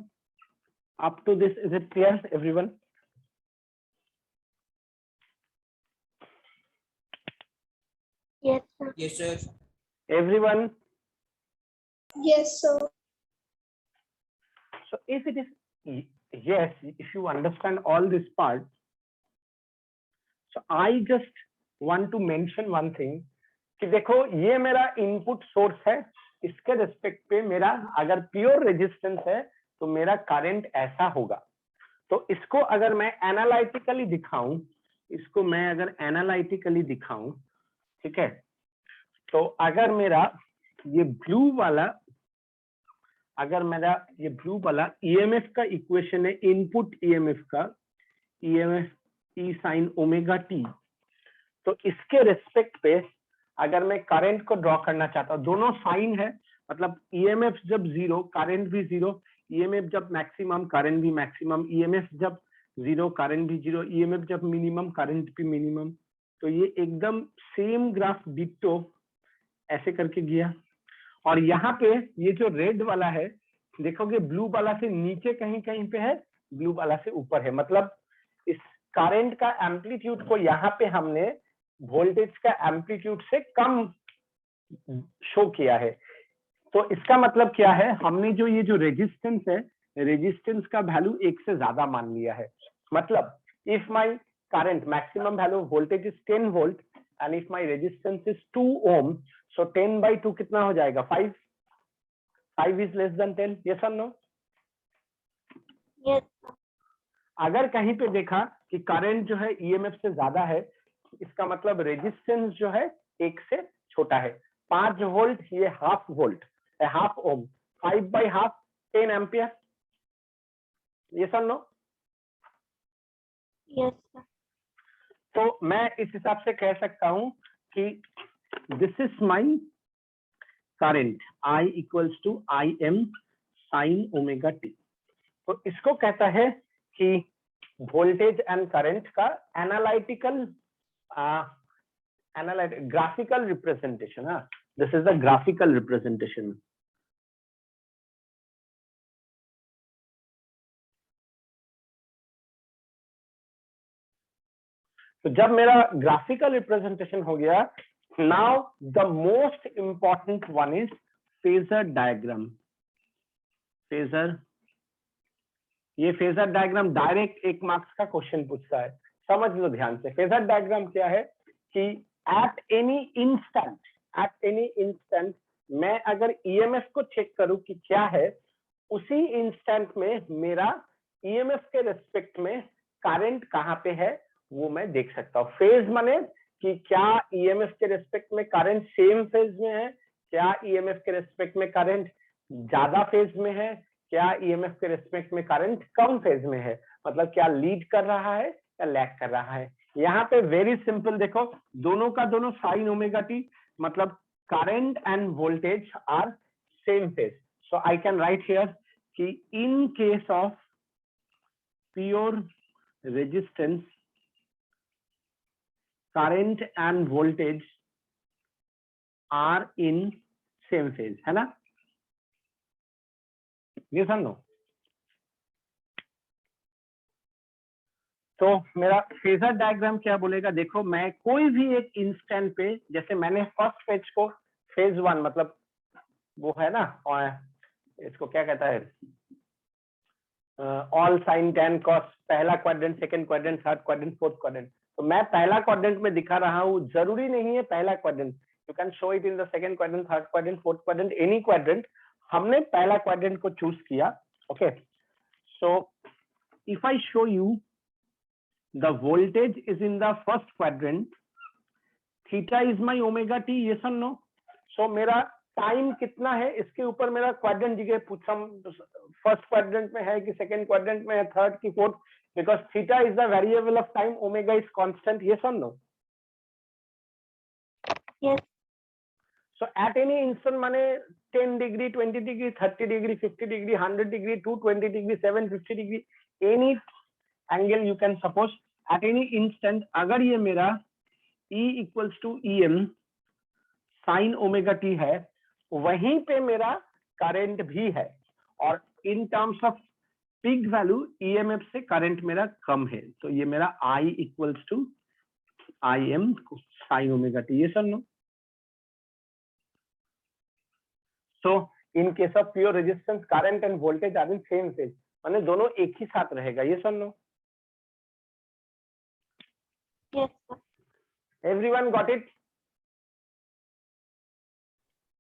Up to this, is it clear everyone? Yes, sir. Yes, sir. Everyone? Yes, sir. So if it is yes, if you understand all this part, so I just want to mention one thing कि देखो ये मेरा input source है, इसके respect पे मेरा अगर pure resistance है तो मेरा करंट ऐसा होगा। तो इसको अगर मैं एनालिटिकली दिखाऊं, इसको मैं अगर एनालिटिकली दिखाऊं, ठीक है, तो अगर मेरा ये ब्लू वाला, अगर मेरा ये ब्लू वाला ईएमएफ का इक्वेशन है, इनपुट ईएमएफ का, ईएमएफ ई साइन ओमेगा टी, तो इसके रेस्पेक्ट पे अगर मैं करंट को ड्रॉ करना चाहता हूँ, दोनों साइन है, मतलब ईएमएफ जब जीरो करंट भी जीरो, ईएमएफ जब मैक्सिमम करंट भी मैक्सिमम, ईएमएफ जब जीरो करंट भी जीरो, ईएमएफ जब मिनिमम करंट भी मिनिमम। तो ये एकदम सेम ग्राफ डिक्टो ऐसे करके गया। और यहाँ पे ये जो रेड वाला है, देखोगे ब्लू वाला से नीचे कहीं कहीं पे है, ब्लू वाला से ऊपर है, मतलब इस करंट का एम्पलीट्यूड को यहाँ पे हमने वोल्टेज का एम्पलीट्यूड से कम शो किया है। तो इसका मतलब क्या है, हमने जो ये जो रेजिस्टेंस है, रेजिस्टेंस का वैल्यू 1 से ज्यादा मान लिया है। मतलब if my current maximum value voltage is 10 volt and if my resistance is 2 ओम, सो 10/2 कितना हो जाएगा, 5। 5 इज लेस देन 10, यस और नो? Yes, sir. अगर कहीं पे देखा कि करंट जो है ईएमएफ से ज्यादा है, इसका मतलब रेजिस्टेंस जो है 1 से छोटा है। 5 वोल्ट ये हाफ वोल्ट, हाफ ओम, 5/2 10 एम्पियर, ये सुन लो। Yes, sir. तो मैं इस हिसाब से कह सकता हूं कि this is my current, I equals to I M sine omega T. तो इसको कहता है कि वोल्टेज एंड करंट का analytical graphical representation. This is the graphical representation. तो जब मेरा ग्राफिकल रिप्रेजेंटेशन हो गया, now the most important one is phasor diagram. Phasor, ये फेजर डायग्राम डायरेक्ट 1 मार्क्स का क्वेश्चन पूछता है, समझ लो ध्यान से। फेजर डायग्राम क्या है कि एट एनी इंस्टेंट मैं अगर ईएमएफ को चेक करूं कि क्या है, उसी इंस्टेंट में मेरा ईएमएफ के रेस्पेक्ट में करंट कहाँ पे है वो मैं देख सकता हूँ। फेज माने कि क्या ईएमएफ के रेस्पेक्ट में करंट सेम फेज में है, क्या ईएमएफ के रेस्पेक्ट में करंट ज्यादा फेज में है, क्या ईएमएफ के रेस्पेक्ट में करंट कम फेज में है, मतलब क्या लीड कर रहा है या लैग कर रहा है। यहाँ पे वेरी सिंपल देखो, दोनों का दोनों साइन ओमेगा टी, मतलब current and voltage are same phase. So I can write here कि in case of pure resistance current and voltage are in same phase, है ना? Yes or no? तो मेरा फेजर डायग्राम क्या बोलेगा, देखो मैं कोई भी एक इंस्टेंट पे, जैसे मैंने फर्स्ट फेज को फेज 1 मतलब वो है ना, और इसको क्या कहता है, ऑल साइन टेन कॉस, पहला quadrant, second quadrant, third quadrant, fourth quadrant. तो मैं पहला क्वाड्रेंट में दिखा रहा हूँ, जरूरी नहीं है पहला quadrant, you can show it in the second quadrant, third quadrant, fourth quadrant, any quadrant. हमने पहला क्वाड्रेंट को चूज किया। Okay, so if I show you the voltage is in the first quadrant, theta is my omega T, yes और no? सो मेरा time कितना है इसके ऊपर मेरा क्वाड्रेंट जगह पूछा, फर्स्ट क्वाड्रेंट में है कि सेकंड क्वाड्रेंट में है, थर्ड की fourth, because theta is the variable of time, omega is constant, yes or no? Yes. So at any instant माने 10 degree, 20 degree, 30 degree, 50 degree, 100 degree, 220 degree, 750 degree, any angle you can suppose at any instant। अगर ये मेरा E equals to EM sin omega t है, वहीं पे मेरा current भी है, और in terms of peak value EMF से करंट मेरा कम है, तो ये मेरा I equals to I M sine omega T, yes or no? So in case of pure resistance current and voltage are in same phase, माने दोनों एक ही साथ रहेगा, yes or no? Yes, sir. Everyone got it?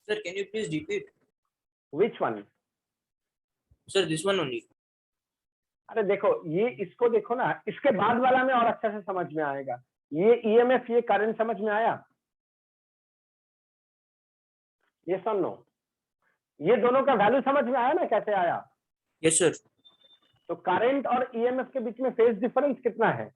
Sir, can you please repeat? Which one? Sir, this one only. अरे देखो, ये इसको देखो ना, इसके बाद वाला में और अच्छे से समझ में आएगा। ये ईएमएफ, ये करंट समझ में आया? ये सुन लो, ये दोनों का वैल्यू समझ में आया ना, कैसे आया? Yes, sir. तो करंट और ईएमएफ के बीच में फेज डिफरेंस कितना है?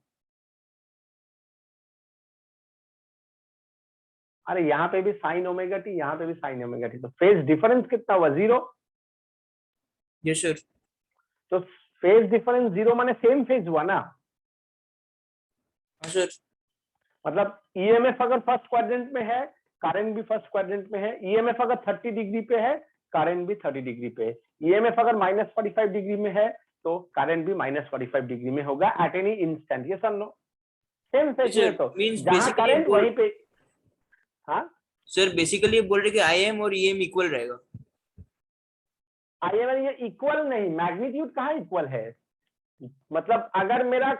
अरे यहाँ पे भी साइन ओमेगा टी, यहाँ पे भी साइन ओमेगा टी, तो फेज डिफरेंस कितना हुआ? 0। Yes, sir. तो फेज डिफरेंस 0 माने सेम फेज हुआ ना। हाँ, sir. मतलब ईएमएफ अगर फर्स्ट क्वाड्रेंट में है, करंट भी फर्स्ट क्वाड्रेंट में है। ईएमएफ अगर 30 डिग्री पे है, करंट भी 30 डिग्री पे है। ईएमएफ अगर -45 डिग्री में है, तो करंट भी -45 डिग्री में होगा एट एनी इंस्टेंट। ये सब नो सेम फेज में, तो Means जहां basically करंट वहीं पे। हाँ Sir, basically ये बोल रहे कि IM और EM इक्वल रहेगा। आईएम ये इक्वल नहीं, मैग्नीट्यूड कहाँ इक्वल है? मतलब अगर मेरा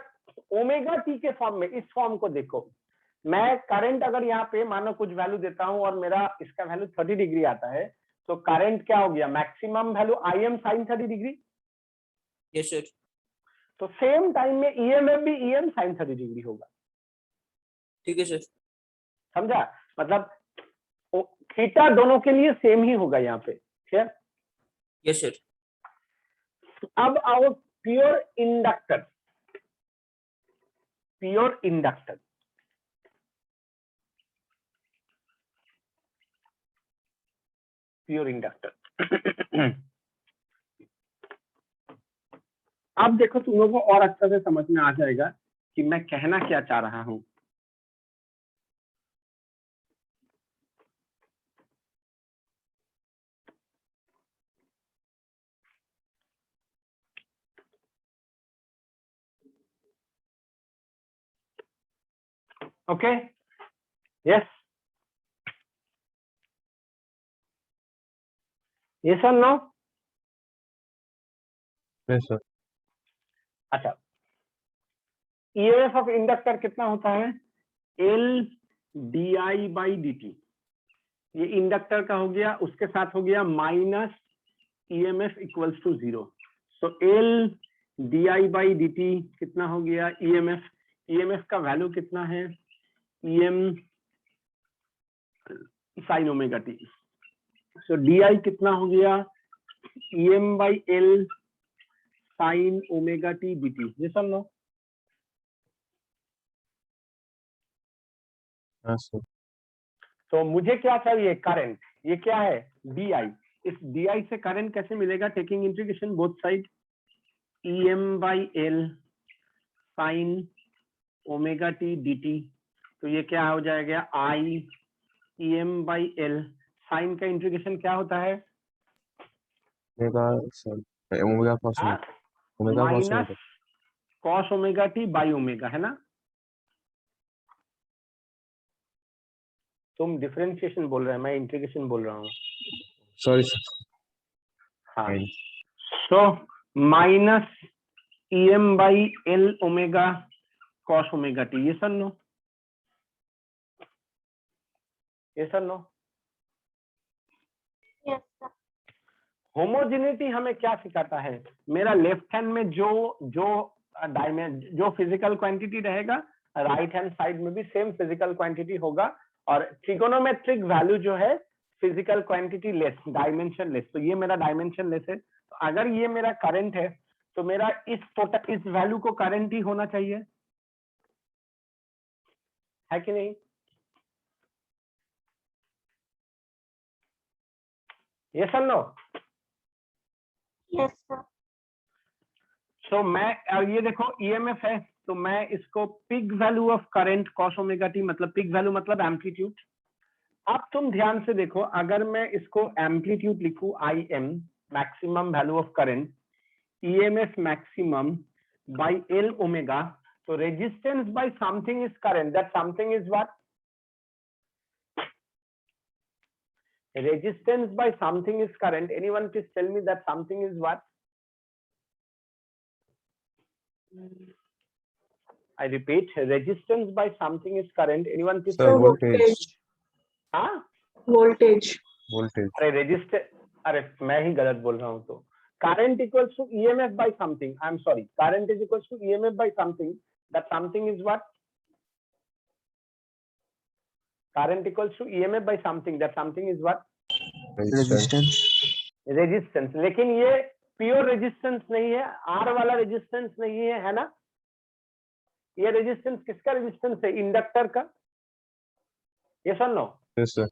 ओमेगा टी के फॉर्म में, इस फॉर्म को देखो, मैं करंट अगर यहाँ पे मानो कुछ वैल्यू देता हूं और मेरा इसका वैल्यू 30 डिग्री आता है, तो करंट क्या हो गया? Maximum value IM sine 30 degree. Yes, sir. तो सेम टाइम में ईएमएफ भी EM साइन 30 डिग्री होगा। ठीक है सर। समझा? मतलब थीटा दोनों के लिए सेम ही होगा यहाँ पे। ठीक? Yes sir. अब आओ pure inductor. Pure inductor, pure inductor. अब देखो, तुम लोगों को और अच्छा से समझ में आ जाएगा कि मैं कहना क्या चाह रहा हूं। Okay, yes, yes or no. Yes sir. अच्छा, ईएमएफ ऑफ इंडक्टर कितना होता है? L D I by D T. ये इंडक्टर का हो गया, उसके साथ हो गया minus EMF equals to 0। So L D I by D T कितना हो गया? ईएमएफ। ईएमएफ का वैल्यू कितना है? EM sine omega T. So D I कितना हो गया? EM by L sine omega T D T. ये सब नो। हाँ सर। तो मुझे क्या चाहिए? करंट। ये क्या है? D I. इस डी आई से करंट कैसे मिलेगा? Taking integration both side. EM by L sine omega T D T. तो ये क्या हो जाएगा? आई ईएम बाई एल। साइन का इंटीग्रेशन क्या होता है? Omega sir, omega cos omega cos minus cos omega T by omega, है ना? तुम डिफरेंशिएशन बोल रहे हैं, मैं इंटीग्रेशन बोल रहा हूँ। Sorry sir. हाँ, so minus EM by L omega cos omega T. Yes or no, yes or no. Yes, sir. Homogeneity हमें क्या सिखाता है? मेरा लेफ्ट हैंड में जो फिजिकल क्वांटिटी रहेगा, राइट हैंड साइड में भी सेम फिजिकल क्वांटिटी होगा। और ट्रिगोनोमेट्रिक वैल्यू जो है physical quantity less, dimension less. तो ये मेरा डायमेंशन लेस है। तो अगर ये मेरा करंट है, तो मेरा इस वैल्यू को करंट ही होना चाहिए, है कि नहीं? ये सर नो। Yes, sir. सो मैं, और ये देखो ईएमएफ है, तो मैं इसको pig value of current cos omega T, मतलब पिग वैल्यू मतलब एम्पलीट्यूड। अब तुम ध्यान से देखो, अगर मैं इसको एम्पलीट्यूड लिखूं I M, maximum value of current, EMF maximum by L omega, तो resistance by something is current, that something is what? Resistance by something is current. Anyone please tell me that something is what? I repeat, resistance by something is current. Anyone please sir tell me? Voltage. हाँ? Voltage. Voltage. अरे resistor, अरे मैं ही गलत बोल रहा हूँ। तो current equals to EMF by something. I'm sorry. Current is equals to EMF by something. That something is what? Current equals to EMF by something. That something is what? Resistance. Resistance. लेकिन ये pure resistance नहीं है, are वाला resistance नहीं है ना? ये resistance किसका रेजिस्टेंस है? इंडक्टर का। ये सुन लो। Yes sir.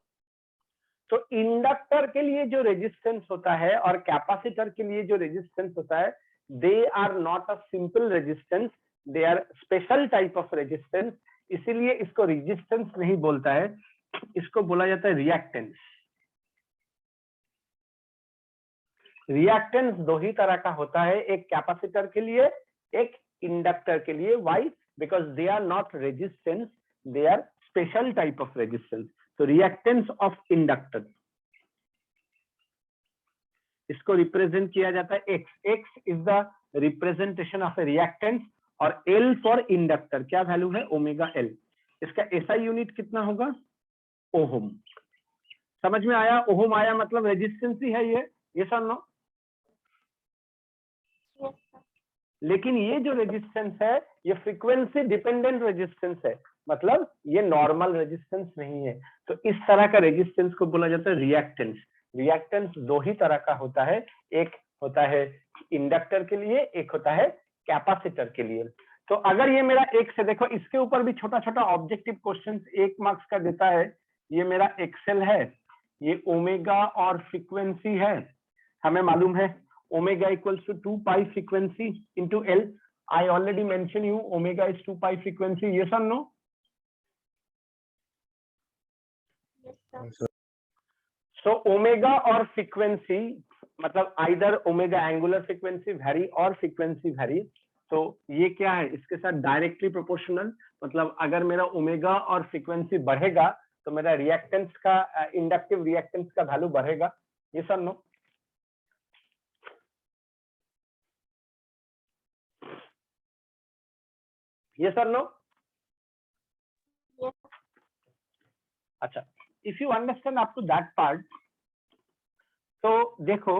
तो इंडक्टर के लिए जो रेजिस्टेंस होता है और कैपेसिटर के लिए जो रेजिस्टेंस होता है, they are not a simple resistance, they are special type of resistance. इसीलिए इसको रेजिस्टेंस नहीं बोलता है, इसको बोला जाता है रिएक्टेंस। रिएक्टेंस दो ही तरह का होता है, एक कैपेसिटर के लिए, एक इंडक्टर के लिए। Why? Because they are not resistance, they are special type of resistance. तो रिएक्टेंस ऑफ इंडक्टर, इसको रिप्रेजेंट किया जाता है X. X is the representation of a reactance और एल फॉर इंडक्टर क्या वैल्यू है? Omega L. इसका एसआई यूनिट कितना होगा? ओहम। समझ में आया? ओहम आया मतलब रेजिस्टेंस ही है yes or no. Yes, sir. लेकिन ये जो रेजिस्टेंस है ये फ्रीक्वेंसी डिपेंडेंट रेजिस्टेंस है, मतलब ये नॉर्मल रेजिस्टेंस नहीं है। तो इस तरह का रेजिस्टेंस को बोला जाता है रिएक्टेंस। रिएक्टेंस दो ही तरह का होता है, एक होता है इंडक्टर के लिए, एक होता है कैपेसिटर के लिए। तो अगर ये मेरा एक से देखो, इसके ऊपर भी छोटा छोटा ऑब्जेक्टिव क्वेश्चन 1 मार्क्स का देता है। ये मेरा एक्सेल है, ये ओमेगा और फ्रीक्वेंसी है। हमें मालूम है omega equals to 2 pi frequency into L. I already mention you omega is 2 pi frequency. Yes और no? Yes, sir. So omega और फ्रीक्वेंसी मतलब either omega angular frequency vary और फ्रीक्वेंसी वैरी। तो ये क्या है? इसके साथ डायरेक्टली प्रोपोर्शनल। मतलब अगर मेरा ओमेगा और फ्रीक्वेंसी बढ़ेगा तो मेरा रिएक्टेंस का इंडक्टिव रिएक्टेंस का वैल्यू बढ़ेगा। Yes or no? Yes or no? Yes. अच्छा, if you understand up to that part, तो देखो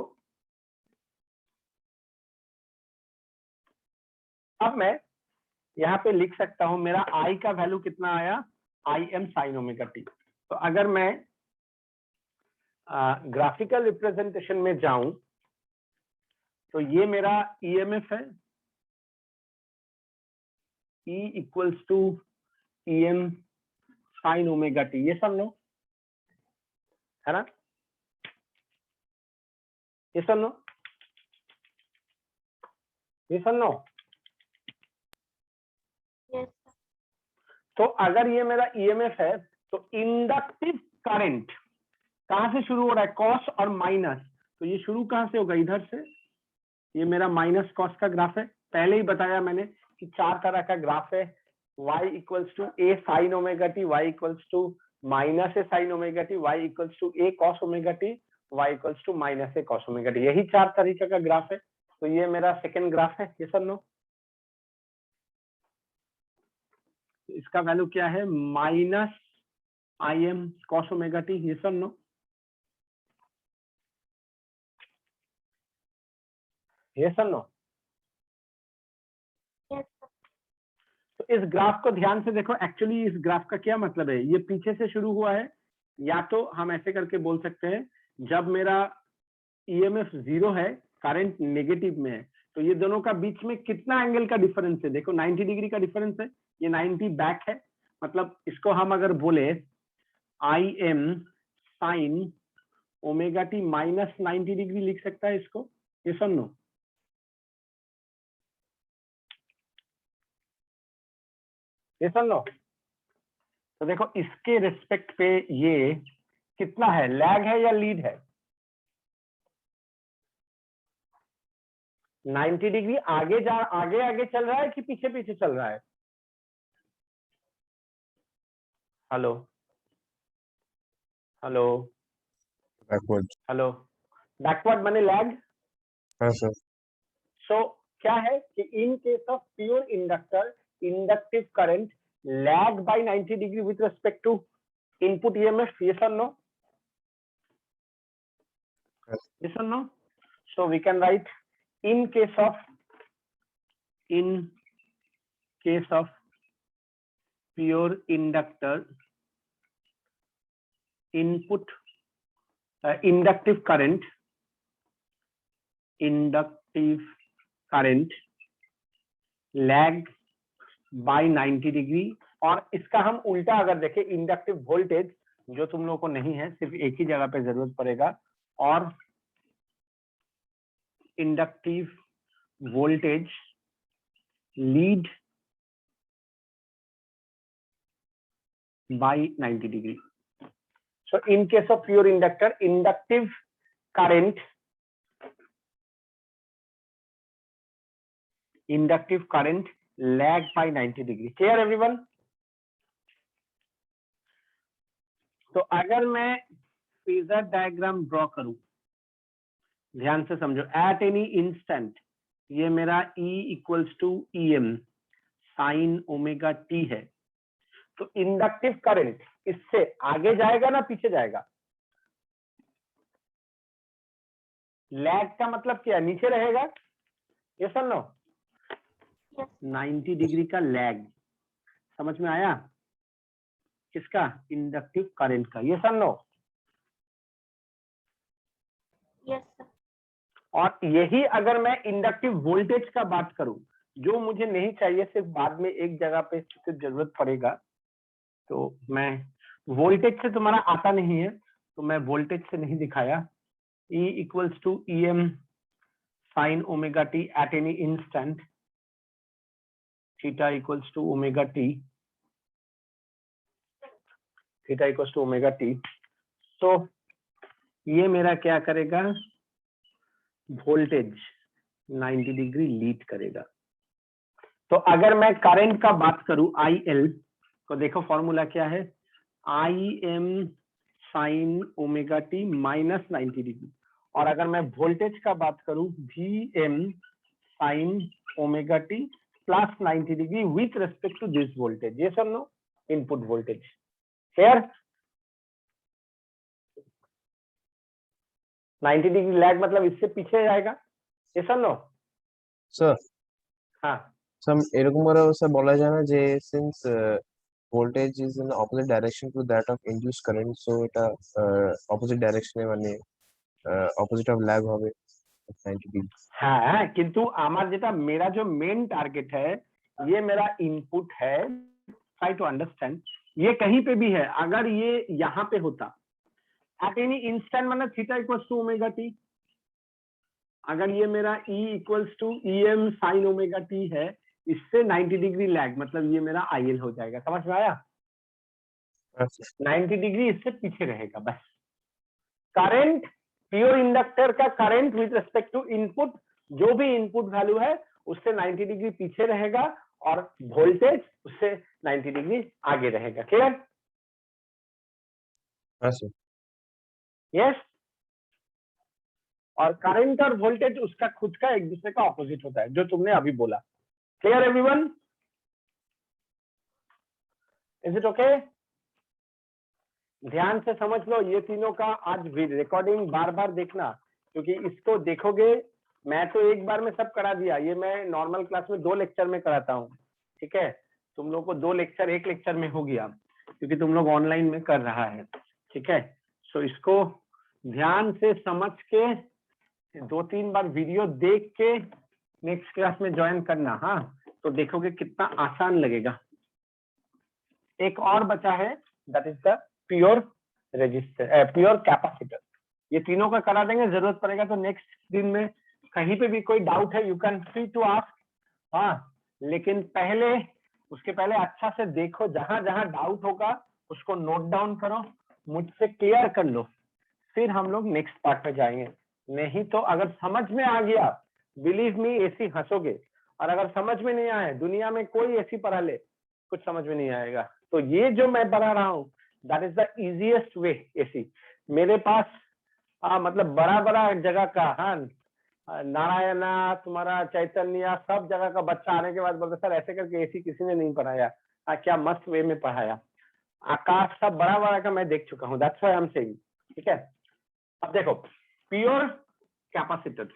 अब मैं यहाँ पे लिख सकता हूं मेरा आई का वैल्यू कितना आया? आई एम साइन ओमेगा टी। तो अगर मैं ग्राफिकल रिप्रेजेंटेशन में जाऊं तो ये मेरा ईएमएफ है, E equals to EM sine omega T. ये सब लो है ना? ये सब लो, ये सब लो। Yes, sir. तो अगर ये मेरा ईएमएफ है तो इंडक्टिव करंट कहां से शुरू हो रहा है? कॉस और माइनस। तो ये शुरू कहां से होगा? इधर से। ये मेरा माइनस कॉस का ग्राफ है। पहले ही बताया मैंने कि 4 तरह का ग्राफ है। y equals to a sine omega T, y equals to minus a sine omega T, y equals to a cos omega T, y equals to minus a cos omega T. यही 4 तरीके का graph है। तो ये मेरा second graph है। ये सब नो, इसका वैल्यू क्या है? Minus I am cos omega T. ये सब नो, ये सब नो। Yes, sir. तो इस ग्राफ को ध्यान से देखो। एक्चुअली इस ग्राफ का क्या मतलब है? ये पीछे से शुरू हुआ है, या तो हम ऐसे करके बोल सकते हैं जब मेरा ईएमएफ 0 है, करंट नेगेटिव में है, तो ये दोनों का बीच में कितना एंगल का डिफरेंस है? देखो 90 डिग्री का डिफरेंस है। ये 90 बैक है, मतलब इसको हम अगर बोले आई M sine omega T minus 90 degree लिख सकता है इसको। ये सुन लो, ये सुन लो। तो देखो इसके रिस्पेक्ट पे ये कितना है? लैग है या लीड है? 90 डिग्री आगे आगे चल रहा है कि पीछे पीछे चल रहा है? Hello hello backward. Hello. Backward माने लैग। हाँ सर। सो क्या है कि in case of pure inductor, inductive current lag by 90 degree with respect to input EMF. Yes और no? Yes or no? So we can write in case of pure inductor, input inductive current lag by 90 degree. और इसका हम उल्टा अगर देखें, inductive voltage जो तुम लोगों को नहीं है, सिर्फ एक ही जगह पे जरूरत पड़ेगा, और inductive voltage lead by 90 degree. So in case of pure inductor, inductive current lag by 90 degree. Clear everyone? तो अगर मैं फेजर डायग्राम ड्रॉ करूं, ध्यान से समझो, एट एनी इंस्टेंट ये मेरा E equals to EM sine omega T है, तो इंडक्टिव करंट इससे आगे जाएगा ना पीछे जाएगा? लैग का मतलब क्या, नीचे रहेगा? यस और नो? 90 डिग्री का लैग, समझ में आया? किसका? इंडक्टिव करंट का। यस और नो? Yes, sir. और यही अगर मैं इंडक्टिव वोल्टेज का बात करूं, जो मुझे नहीं चाहिए, सिर्फ बाद में एक जगह पे सिर्फ जरूरत पड़ेगा, तो मैं वोल्टेज से, तुम्हारा आता नहीं है तो मैं वोल्टेज से नहीं दिखाया। E equals to EM sine omega T at any instant, theta equals to omega T, theta equals to omega T. तो ये मेरा क्या करेगा? वोल्टेज 90 डिग्री लीड करेगा। तो अगर मैं करंट का बात करूं, IL, तो देखो फॉर्मूला क्या है, IM sine omega T minus 90 degree. और अगर मैं वोल्टेज का बात करूं, VM sine omega T plus 90 degree with respect to this voltage. Yes सब no input voltage. Clear? 90 degree lag मतलब इससे पीछे जाएगा। ये सब नो? স্যার हाँ, স্যার এরকম করে স্যার বলা যায় না যে since voltage is in opposite direction to that of induce current, so এটা অপোজিট ডাইরেকশনে মানে অপোজিট অফ ল্যাগ হবে 90 ডিগ্রি। हाँ, किंतु আমার যেটা, मेरा जो मेन टारगेट है, ये मेरा इनपुट है। ट्राई टू अंडरस्टैंड, ये कहीं पे भी है, अगर ये यहाँ पे होता एट एनी इंस्टेंट, मतलब theta equals to omega T, अगर ये मेरा E equals to EM sine omega T है, इससे 90 डिग्री लैग, मतलब ये मेरा IL हो जाएगा। समझ में आया? 90 डिग्री इससे पीछे रहेगा बस। करंट, प्योर इंडक्टर का current with respect to input, जो भी इनपुट वैल्यू है उससे 90 डिग्री पीछे रहेगा, और वोल्टेज उससे 90 डिग्री आगे रहेगा। क्लियर? হ্যাঁ স্যার। यस। और करंट और वोल्टेज उसका खुद का एक दूसरे का ऑपोजिट होता है, जो तुमने अभी बोला। Clear everyone? Is it okay? ध्यान से समझ लो, ये तीनों का आज रिकॉर्डिंग बार बार देखना, क्योंकि इसको देखोगे, मैं तो एक बार में सब करा दिया, ये मैं नॉर्मल क्लास में 2 लेक्चर में कराता हूँ। ठीक है, तुम लोग को 2 लेक्चर 1 लेक्चर में हो गया, क्योंकि तुम लोग ऑनलाइन में कर रहा है। ठीक है, सो इसको ध्यान से समझ के 2-3 बार वीडियो देख के नेक्स्ट क्लास में ज्वाइन करना। हाँ, तो देखोगे कितना आसान लगेगा। एक और बचा है, that is the pure resistor, pure capacitor. ये तीनों का करा देंगे, जरूरत पड़ेगा तो नेक्स्ट दिन में कहीं पे भी कोई डाउट है, you can free to ask. हाँ, लेकिन पहले, उसके पहले अच्छा से देखो, जहां जहां डाउट होगा उसको नोट डाउन करो, मुझसे क्लियर कर लो, फिर हम लोग नेक्स्ट पार्ट पे जाएंगे। नहीं तो अगर समझ में आ गया, बिलीव मी, ऐसी हंसोगे, और अगर समझ में नहीं आए, दुनिया में कोई ऐसी पढ़ा ले, कुछ समझ में नहीं आएगा। तो ये जो मैं पढ़ा रहा हूँ, that is the easiest way. ऐसी मेरे पास मतलब बड़ा बड़ा जगह का, हाँ, नारायणा, तुम्हारा चैतन्य, सब जगह का बच्चा आने के बाद बोलते सर ऐसे करके ऐसी किसी ने नहीं पढ़ाया, क्या मस्त वे में पढ़ाया। आकाश, सब बड़ा बड़ा का मैं देख चुका हूँ, that's why I am saying. ठीक है, अब देखो, pure capacitor.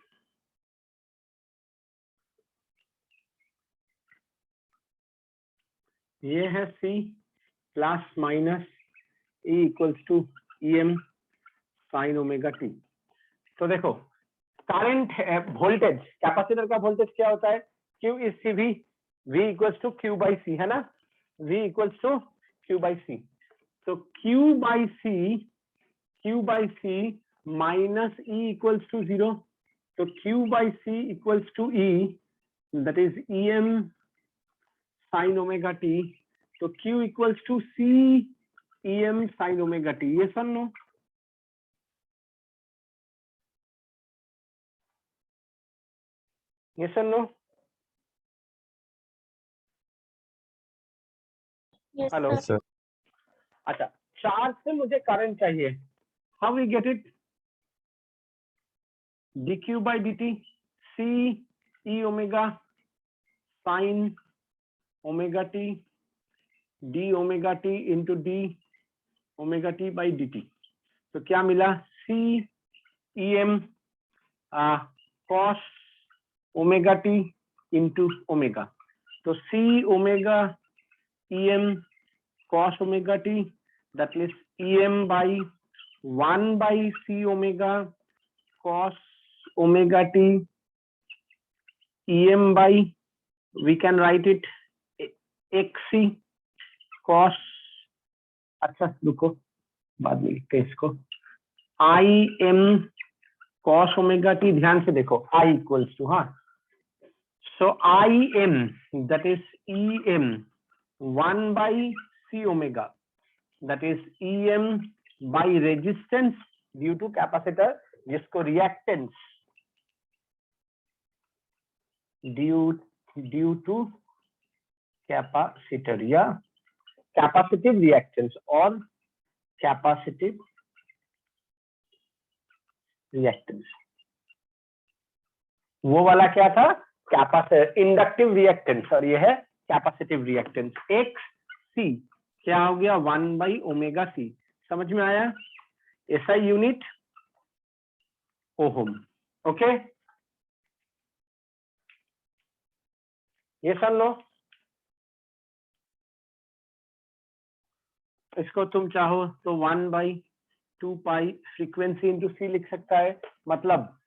ये है C plus minus E equals to EM sine omega T. तो देखो करंट वोल्टेज, कैपेसिटर का वोल्टेज क्या होता है, Q is CV, V equals to Q by C, है ना, V equals to Q by C। तो Q by C minus E equals to 0, तो Q by C equals to E, that is EM sine omega T. तो Q equals to C EM sine omega T. ये सन नो, ये सन नो, Yes, hello. sir. Yes, sir. अच्छा, charge से मुझे करंट चाहिए, how we get it, dq by dt C E omega sine omega t d omega t into d omega T by dt। तो क्या मिला, C EM cos omega t into omega. तो C omega EM cos omega T, that means EM by 1 by C omega cos omega t, EM by, we can write it XC cos, अच्छा रुको बाद में लिखते हैं इसको, IM cos omega T. ध्यान से देखो I इक्वल्स टू, हाँ, सो IM that is EM 1 by C omega, that is EM by resistance due to capacitor, जिसको reactance ड्यू टू कैपेसिटर या कैपेसिटिव रिएक्टेंस और कैपेसिटिव रिएक्टेंस। वो वाला क्या था, कैपेसिटिव इंडक्टिव रिएक्टेंस, और ये है कैपेसिटिव रिएक्टेंस। एक्स सी क्या हो गया, 1 बाई ओमेगा सी। समझ में आया, ऐसा यूनिट ओहम। ओके, ये सुन लो, इसको तुम चाहो तो 1 बाई 2 पाई फ्रीक्वेंसी इंटू सी लिख सकता है। मतलब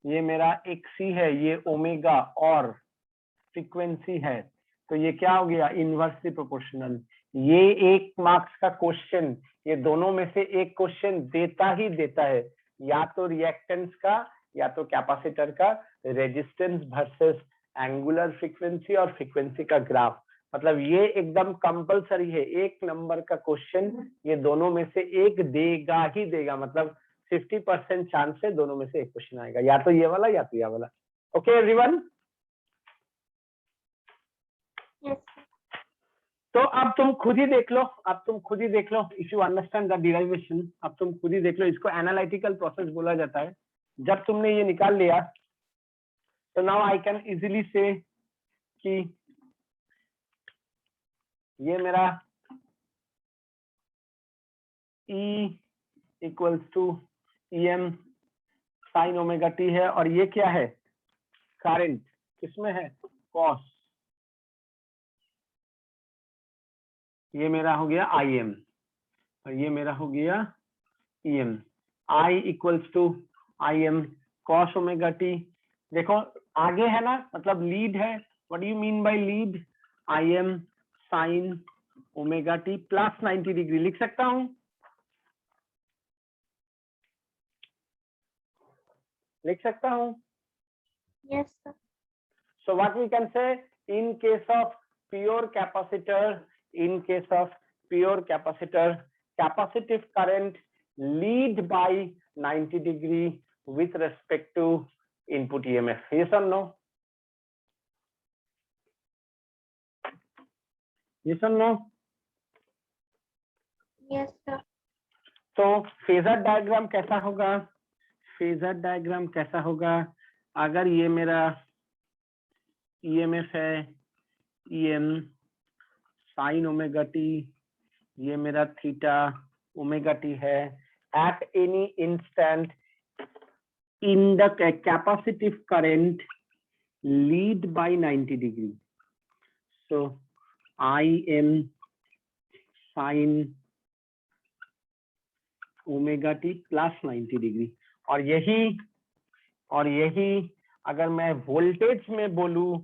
ये मेरा एक सी है, ये ओमेगा और फ्रीक्वेंसी है, तो ये क्या हो गया, इनवर्सली प्रोपोर्शनल। ये 1 मार्क्स का क्वेश्चन, ये दोनों में से एक क्वेश्चन देता ही देता है, या तो रिएक्टेंस का या तो कैपेसिटर का रेजिस्टेंस वर्सेस एंगुलर फ्रीक्वेंसी और फ्रीक्वेंसी का ग्राफ। मतलब ये एकदम कंपलसरी है, 1 नंबर का क्वेश्चन ये दोनों में से एक देगा ही देगा। मतलब 50% चांस है दोनों में से एक क्वेश्चन आएगा, या तो ये वाला या तो ये वाला। Okay everyone, Yes. तो अब तुम खुद ही देख लो, अब तुम खुद ही देख लो, if you understand the derivation, अब तुम खुद ही देख लो। इसको एनालिटिकल प्रोसेस बोला जाता है। जब तुमने ये निकाल लिया तो नाउ आई कैन इजीली से कि ये मेरा E equals to EM sine omega T है, और ये क्या है, करंट किसमें है, कॉस। ये मेरा हो गया IM और ये मेरा हो गया EM। I equals to IM cos omega T. देखो आगे है ना, मतलब लीड है। What do you mean by lead, IM sine omega T plus 90 degree लिख सकता हूं, लिख सकता हूं। Yes, sir. So what we can say, in case of pure capacitor, in case of pure capacitor, capacitive current lead by 90 degree with respect to input EMF. Yes or no? Yes or no? Yes, sir. तो phasor diagram कैसा होगा, phasor diagram कैसा होगा, अगर ये मेरा EMF है, EM sine omega T, ये मेरा थीटा ओमेगा टी है, eight any instant in the capacitive current lead by 90 degree. So I am sin omega T plus 90 degree. और यही अगर मैं वोल्टेज में बोलूं,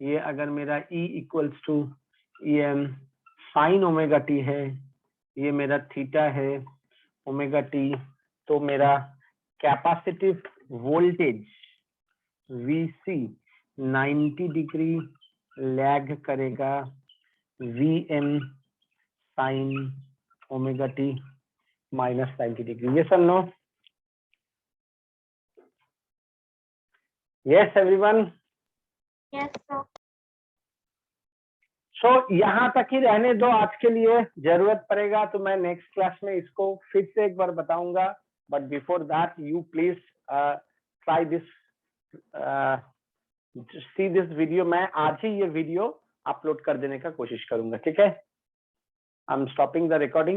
ये अगर मेरा E equals to EM sine omega T है, ये मेरा थीटा है ओमेगा टी, तो मेरा capacitive voltage VC 90 degree lag करेगा VM sine omega T minus 90 degree. Yes और no? Yes everyone? Yes, sir. So यहाँ तक ही रहने दो आज के लिए, जरूरत पड़ेगा तो मैं नेक्स्ट क्लास में इसको फिर से एक बार बताऊंगा, but before that you please try this, see this video. मैं आज ही ये वीडियो अपलोड कर देने का कोशिश करूंगा, ठीक है? I am stopping the recording.